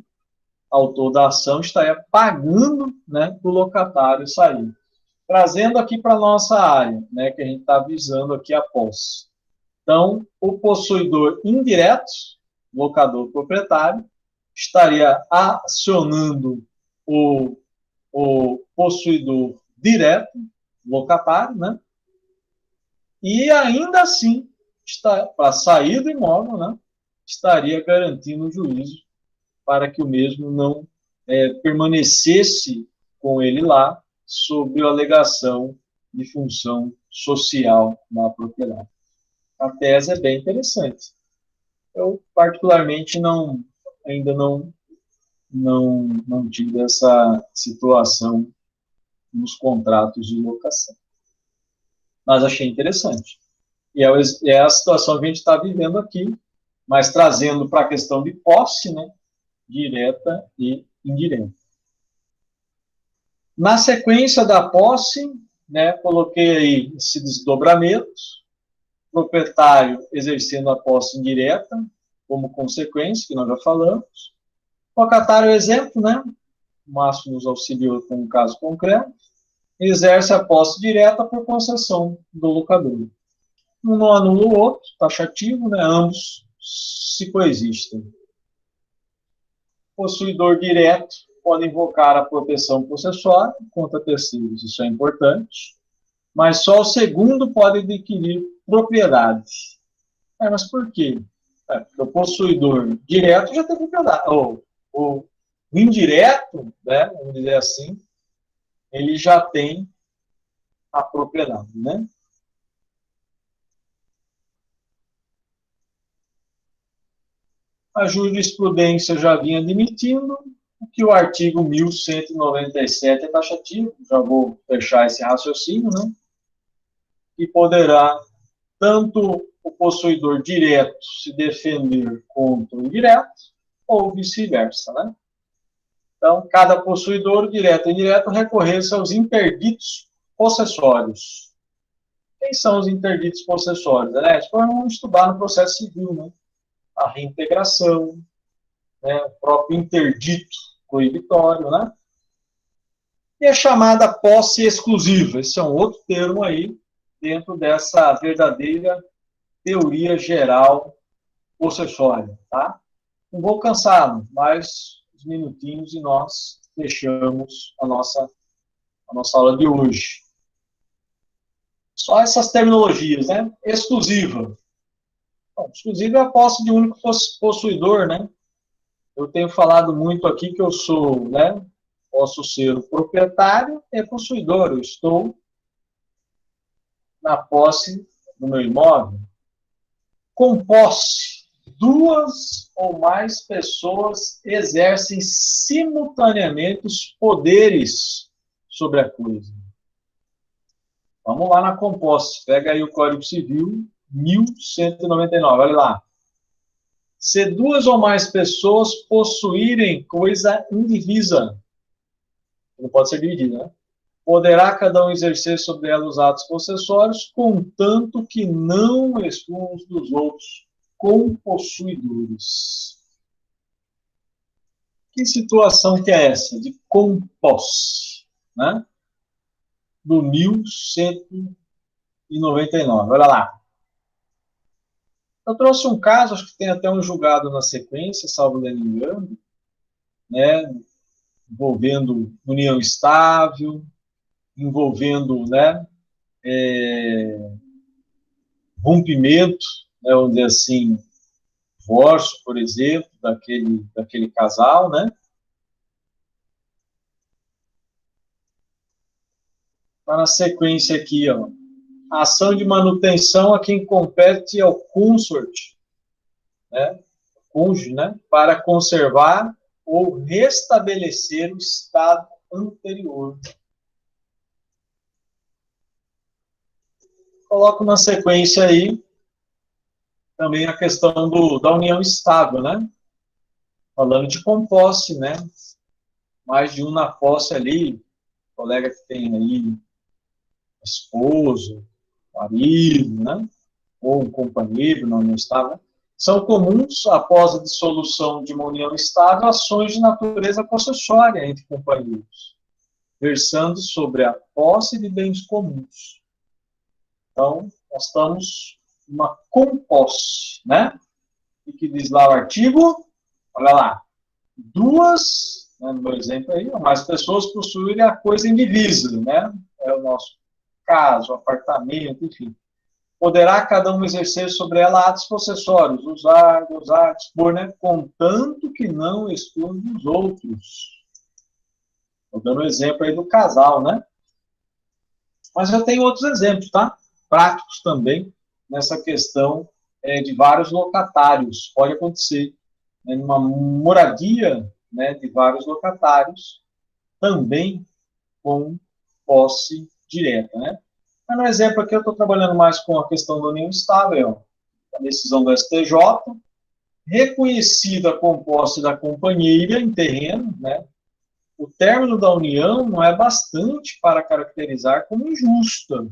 autor da ação, estaria pagando, né, para o locatário sair. Trazendo aqui para a nossa área, né, que a gente está visando aqui a posse. Então, o possuidor indireto, locador proprietário, estaria acionando o possuidor direto, locatário, né? E ainda assim, para sair do imóvel, né, estaria garantindo o juízo para que o mesmo não permanecesse com ele lá sob a alegação de função social na propriedade. A tese é bem interessante. Eu, particularmente, ainda não tive essa situação nos contratos de locação. Mas achei interessante. E é a situação que a gente está vivendo aqui, mas trazendo para a questão de posse, né, direta e indireta. Na sequência da posse, né, coloquei aí esse desdobramento, proprietário exercendo a posse indireta, como consequência, que nós já falamos, Locatário, exemplo, né? O Márcio nos auxiliou com um caso concreto. Exerce a posse direta por concessão do locador. Um não anula o outro, taxativo, né? Ambos se coexistem. Possuidor direto pode invocar a proteção possessória contra terceiros, isso é importante, mas só o segundo pode adquirir propriedade. Mas por quê? Porque o possuidor direto já tem propriedade. O indireto, né, vamos dizer assim, ele já tem a propriedade, né? A jurisprudência já vinha admitindo que o artigo 1197 é taxativo, já vou fechar esse raciocínio, né? E poderá tanto o possuidor direto se defender contra o indireto, ou vice-versa, né? Então, cada possuidor, direto e indireto, recorrer-se aos interditos possessórios. Quem são os interditos possessórios? Né? Vamos estudar no processo civil, né? A reintegração, né? O próprio interdito proibitório, né? E a chamada posse exclusiva. Esse é um outro termo aí, dentro dessa verdadeira teoria geral possessória, tá? Não vou cansá-lo, mas uns minutinhos e nós fechamos a nossa aula de hoje. Só essas terminologias, né? Exclusiva. Bom, exclusiva é a posse de um único possuidor, né? Eu tenho falado muito aqui que eu sou, né? Posso ser o proprietário e possuidor. Eu estou na posse do meu imóvel. Com posse, duas ou mais pessoas exercem simultaneamente os poderes sobre a coisa. Vamos lá na composse. Pega aí o Código Civil, 1199. Olha lá. Se duas ou mais pessoas possuírem coisa indivisa, não pode ser dividida, né? Poderá cada um exercer sobre ela os atos possessórios, contanto que não excluam uns dos outros compossuidores. Que situação que é essa de composse, né? Do 1199. Olha lá. Eu trouxe um caso, acho que tem até um julgado na sequência, salvo engano, né? Envolvendo união estável, envolvendo, né? Rompimento, né? Vamos dizer assim, divórcio, por exemplo, daquele casal, né? Tá na sequência aqui, ó. A ação de manutenção a quem compete ao consort, né? Cônjuge, né? Para conservar ou restabelecer o estado anterior. Coloco na sequência aí também a questão da união estável, né? Falando de composse, né? Mais de um na posse ali, colega que tem aí esposo, marido, né? Ou um companheiro na união estável, são comuns, após a dissolução de uma união estável, ações de natureza possessória entre companheiros, versando sobre a posse de bens comuns. Então, nós estamos numa composse, né? E que diz lá o artigo, olha lá, duas, né, no meu exemplo aí, mais pessoas possuírem a coisa indivisa, né? É o nosso caso, apartamento, enfim. Poderá cada um exercer sobre ela atos possessórios, usar, gozar, dispor, né? Contanto que não excluam dos outros. Estou dando um exemplo aí do casal, né? Mas eu tenho outros exemplos, tá? Práticos também, nessa questão de vários locatários. Pode acontecer, né, numa moradia, né, de vários locatários, também com posse direta, né? Mas no exemplo aqui eu estou trabalhando mais com a questão da união estável, a decisão do STJ, reconhecida com posse da companheira em terreno, né? O término da união não é bastante para caracterizar como injusta.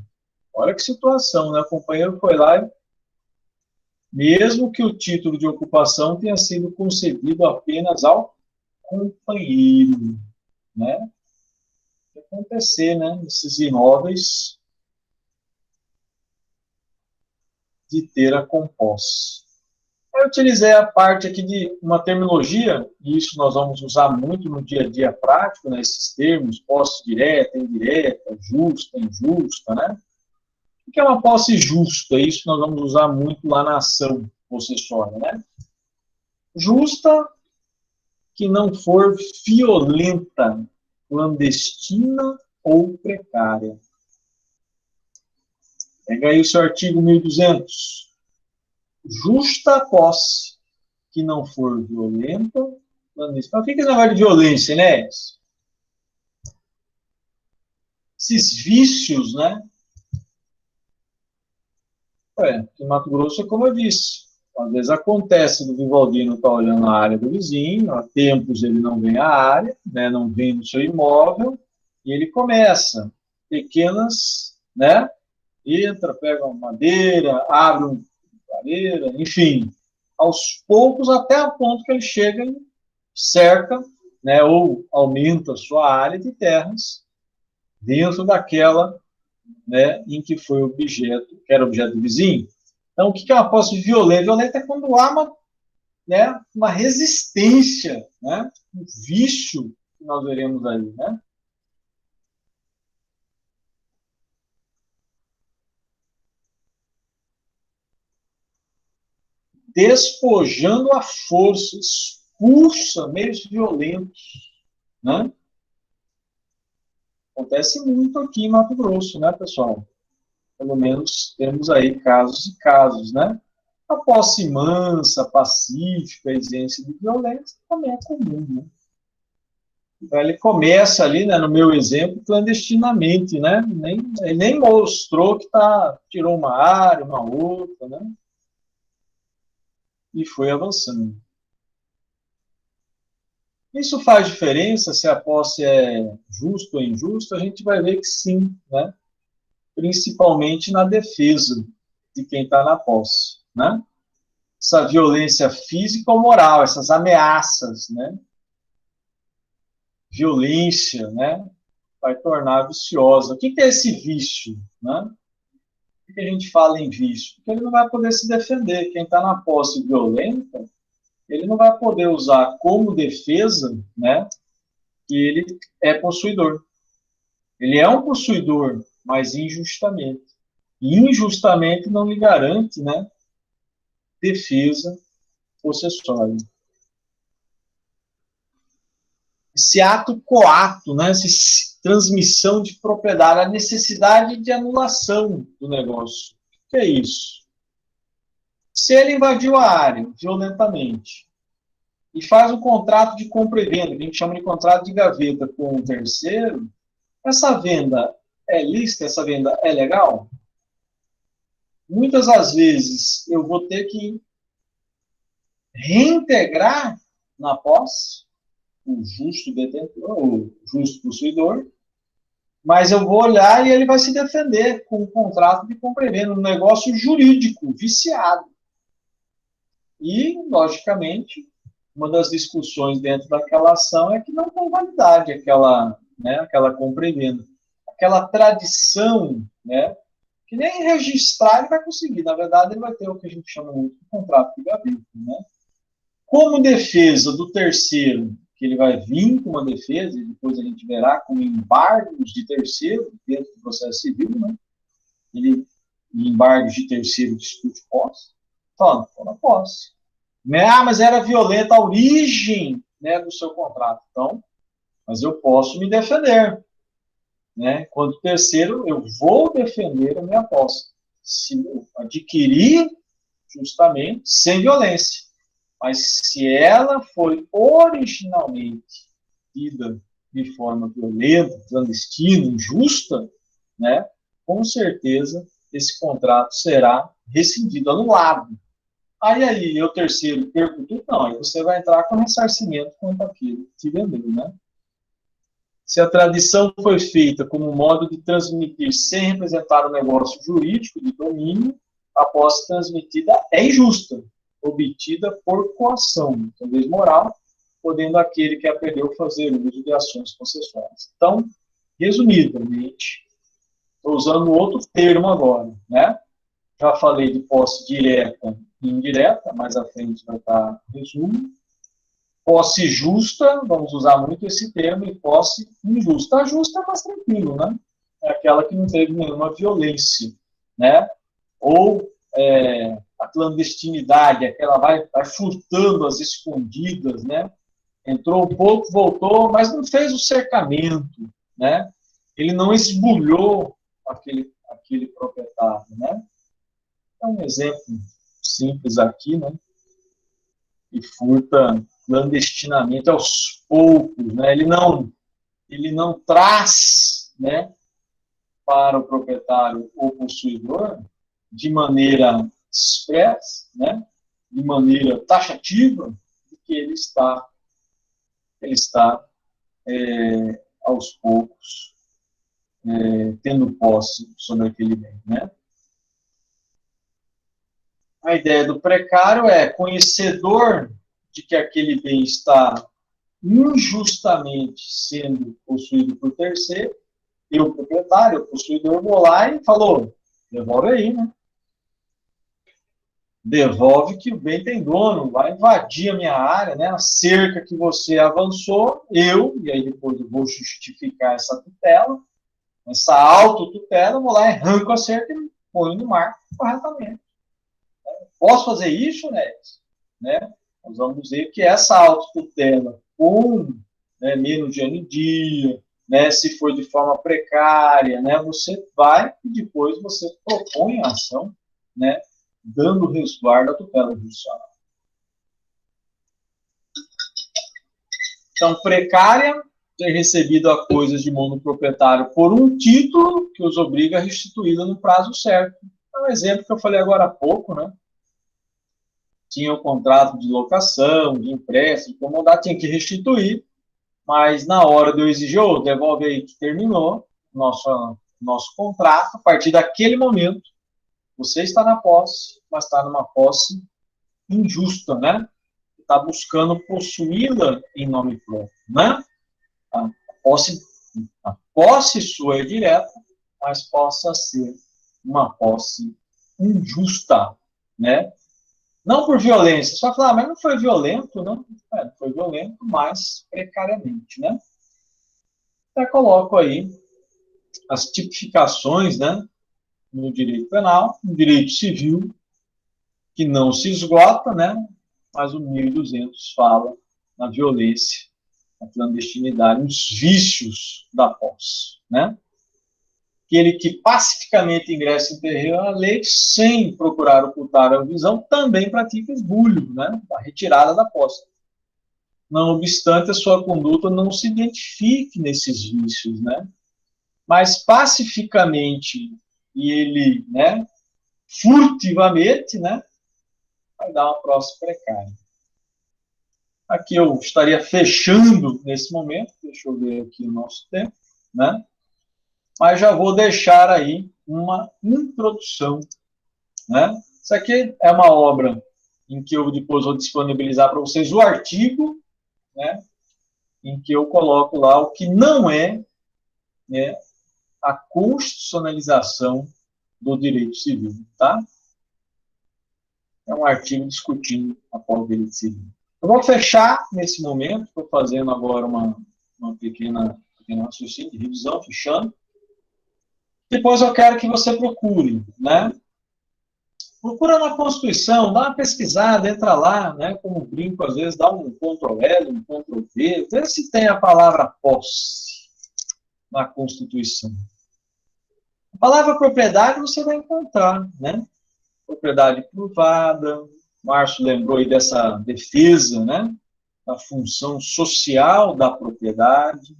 Olha que situação, né? O companheiro foi lá e, mesmo que o título de ocupação tenha sido concedido apenas ao companheiro, né? O que acontecer, né? Esses imóveis de ter a composse. Eu utilizei a parte aqui de uma terminologia, e isso nós vamos usar muito no dia a dia prático, né, esses termos, posse direta, indireta, justa, injusta, né? O que é uma posse justa? Isso nós vamos usar muito lá na ação possessória, né? Justa, que não for violenta, clandestina ou precária. Pega aí o seu artigo 1200. Justa posse, que não for violenta, clandestina. Mas o que é esse negócio de violência, né? Esses vícios, né? Em Mato Grosso é como eu disse. Às vezes acontece do Vivaldino estar olhando a área do vizinho, há tempos ele não vem à área, né, não vem no seu imóvel, e ele começa pequenas, né? Entra, pega uma madeira, abre uma madeira, enfim, aos poucos, até a ponto que ele chega e cerca, né, ou aumenta a sua área de terras dentro daquela, né, em que foi objeto, que era objeto do vizinho. Então, o que é uma posse violenta? Violenta é quando há uma, né, uma resistência, né, um vício que nós veremos aí, né? Despojando a força, expulsa meios violentos, né? Acontece muito aqui em Mato Grosso, né, pessoal? Pelo menos temos aí casos e casos, né? A posse mansa, pacífica, ausência de violência também é comum, né? Então, ele começa ali, né, no meu exemplo, clandestinamente, né? Ele nem mostrou que tirou uma área, uma outra, né? E foi avançando. Isso faz diferença se a posse é justa ou injusta? A gente vai ver que sim, né? Principalmente na defesa de quem está na posse, né? Essa violência física ou moral, essas ameaças, né? Violência, né? Vai tornar viciosa. O que é esse vício, né? Por que a gente fala em vício? Porque ele não vai poder se defender. Quem está na posse violenta, ele não vai poder usar como defesa, né? Que ele é possuidor. Ele é um possuidor, mas injustamente. E injustamente não lhe garante, né, defesa possessória. Esse ato coato, né, essa transmissão de propriedade, a necessidade de anulação do negócio. O que é isso? Se ele invadiu a área violentamente e faz um contrato de compra e venda, que a gente chama de contrato de gaveta com um terceiro, essa venda é lícita? Essa venda é legal? Muitas das vezes eu vou ter que reintegrar na posse o justo detentor, o justo possuidor, mas eu vou olhar e ele vai se defender com um contrato de compra e venda, um negócio jurídico, viciado. E, logicamente, uma das discussões dentro daquela ação é que não tem validade aquela, né, aquela compra e venda. Aquela tradição, né, que nem registrar ele vai conseguir. Na verdade, ele vai ter o que a gente chama muito de contrato de gaveta, né? Como defesa do terceiro, que ele vai vir com uma defesa, e depois a gente verá como embargos de terceiro, dentro do processo civil, né? Embargos de terceiro discute posse. Falando, estou na posse. Mas era violenta a origem, né, do seu contrato. Então, mas eu posso me defender. Né? Quanto terceiro, eu vou defender a minha posse. Se eu adquirir justamente sem violência. Mas se ela foi originalmente tida de forma violenta, clandestina, injusta, né, com certeza esse contrato será rescindido, anulado. Aí eu terceiro perco tudo, não, aí você vai entrar com ressarcimento quanto aquilo que te vendeu, né? Se a tradição foi feita como modo de transmitir sem representar o negócio jurídico de domínio, a posse transmitida é injusta, obtida por coação, talvez moral, podendo aquele que a perdeu fazer uso de ações concessórias. Então, resumidamente, estou usando outro termo agora, né? Já falei de posse direta e indireta, mais à frente vai estar resumo. Posse justa, vamos usar muito esse termo, e posse injusta. A justa é mais tranquilo, né? É aquela que não teve nenhuma violência, né? Ou a clandestinidade, aquela vai furtando as escondidas, né? Entrou um pouco, voltou, mas não fez o cercamento, né? Ele não esbulhou aquele proprietário, né? É um exemplo simples aqui, né? E furta clandestinamente aos poucos, né? Ele não traz, né, para o proprietário ou possuidor de maneira expressa, né, de maneira taxativa, que ele está aos poucos tendo posse sobre aquele bem, né? A ideia do precário é conhecedor de que aquele bem está injustamente sendo possuído por terceiro, e o proprietário, o possuidor, vou lá e falou, devolve aí, né? Devolve que o bem tem dono, vai invadir a minha área, né? A cerca que você avançou, e aí depois eu vou justificar essa tutela, essa autotutela, vou lá e arranco a cerca e ponho no mar corretamente. Posso fazer isso, né? Nós vamos dizer que essa autotutela, com menos de ano em dia, né, se for de forma precária, né, você vai e depois você propõe a ação, né, dando resguardo à tutela judicial. Então, precária, ter recebido a coisas de mão do proprietário por um título que os obriga a restituí-la no prazo certo. É um exemplo que eu falei agora há pouco, né? Tinha o contrato de locação, de empréstimo, de comodato, tinha que restituir, mas na hora de eu exigir, devolve aí que terminou nosso contrato, a partir daquele momento, você está na posse, mas está numa posse injusta, né? Está buscando possuí-la em nome próprio, né? A posse sua é direta, mas possa ser uma posse injusta, né? Não por violência, só falar, mas não foi violento, não? Foi violento, mas precariamente, né? Até coloco aí as tipificações, né? No direito penal, no direito civil, que não se esgota, né? Mas o 1200 fala na violência, na clandestinidade, nos vícios da posse, né? Aquele que pacificamente ingressa em terreno alheio sem procurar ocultar a visão também pratica esbulho, né? A retirada da posse. Não obstante, a sua conduta não se identifique nesses vícios, né? Mas pacificamente e ele, né, furtivamente, né, vai dar uma posse precária. Aqui eu estaria fechando nesse momento, deixa eu ver aqui o nosso tempo, né? Mas já vou deixar aí uma introdução, né? Isso aqui é uma obra em que eu depois vou disponibilizar para vocês o artigo, né? Em que eu coloco lá o que não é, né, a constitucionalização do direito civil, tá? É um artigo discutindo após o direito civil. Eu vou fechar nesse momento, estou fazendo agora uma pequena raciocínio de revisão, fechando. Depois eu quero que você procure, né? Procura na Constituição, dá uma pesquisada, entra lá, né? Como brinco, às vezes dá um Ctrl+L, um Ctrl+V, vê se tem a palavra posse na Constituição. A palavra propriedade você vai encontrar, né? Propriedade privada, Márcio lembrou aí dessa defesa, né? Da função social da propriedade.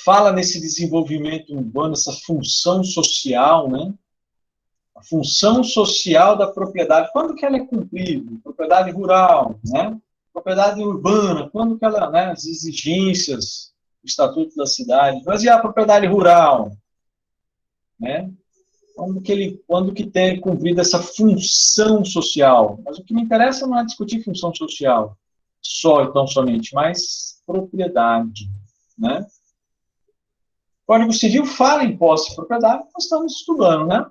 Fala nesse desenvolvimento urbano, essa função social, né? A função social da propriedade, quando que ela é cumprida? Propriedade rural, né? Propriedade urbana, quando que ela, né? As exigências do Estatuto da Cidade. Mas e a propriedade rural? Né? quando que tem cumprido essa função social. Mas o que me interessa não é discutir função social só e tão somente, mas propriedade, né? O Código Civil fala em posse e propriedade, nós estamos estudando, né?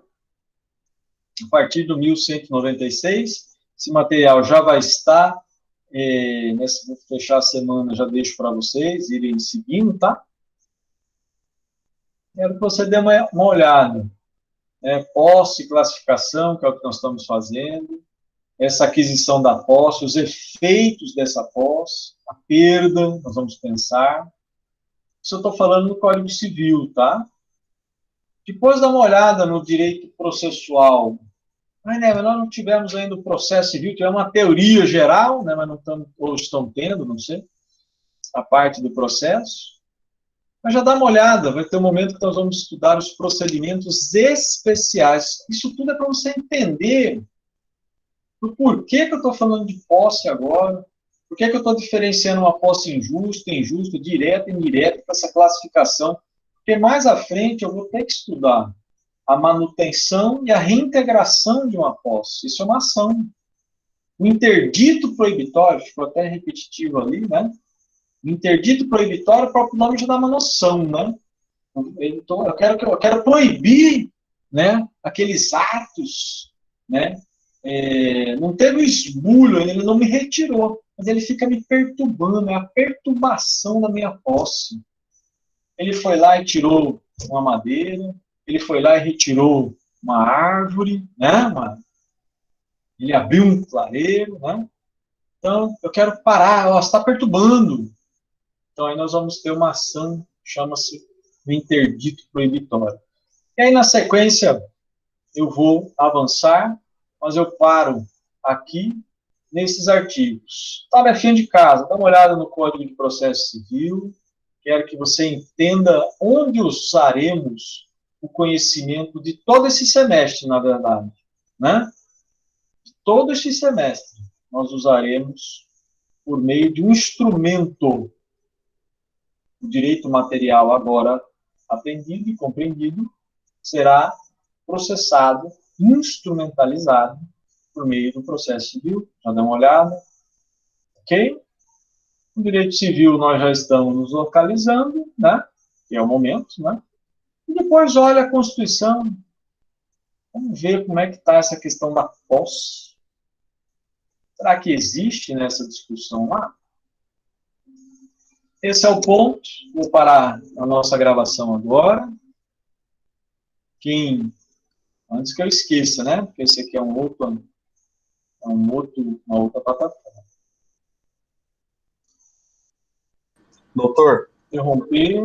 A partir do 1196, esse material já vai estar, vou fechar a semana, já deixo para vocês irem seguindo, tá? Quero que você dê uma olhada. Posse e classificação, que é o que nós estamos fazendo, essa aquisição da posse, os efeitos dessa posse, a perda, nós vamos pensar. Isso eu estou falando no Código Civil, tá? Depois dá uma olhada no direito processual. Mas nós não tivemos ainda o processo civil, tivemos uma teoria geral, né, mas não estamos, ou estão tendo, não sei, a parte do processo. Mas já dá uma olhada, vai ter um momento que nós vamos estudar os procedimentos especiais. Isso tudo é para você entender o porquê que eu estou falando de posse agora, por que eu estou diferenciando uma posse injusta, injusta, direta e indireta, com essa classificação. Porque mais à frente eu vou ter que estudar a manutenção e a reintegração de uma posse. Isso é uma ação. O interdito proibitório, ficou até repetitivo ali, né? O interdito proibitório, o próprio nome já dá uma noção, né? Então, eu quero proibir, né, aqueles atos, né? Não teve o esbulho, ele não me retirou, mas ele fica me perturbando, é a perturbação da minha posse. Ele foi lá e tirou uma madeira, ele foi lá e retirou uma árvore, né? Ele abriu um clareiro, né? Então, eu quero parar, ó, você está perturbando. Então, aí nós vamos ter uma ação, chama-se o interdito proibitório. E aí, na sequência, eu vou avançar, mas eu paro aqui nesses artigos. Tarefinha de casa, dá uma olhada no Código de Processo Civil, quero que você entenda onde usaremos o conhecimento de todo esse semestre, na verdade, né? Todo esse semestre, nós usaremos por meio de um instrumento, o direito material agora aprendido e compreendido, será processado, instrumentalizado por meio do processo civil. Já dá uma olhada, ok? No direito civil nós já estamos nos localizando, né? Que é o momento, né? E depois olha a Constituição. Vamos ver como é que está essa questão da posse. Será que existe nessa discussão lá? Esse é o ponto. Vou parar a nossa gravação agora. Antes que eu esqueça, né? Porque esse aqui é uma outra plataforma. Doutor? Interromper.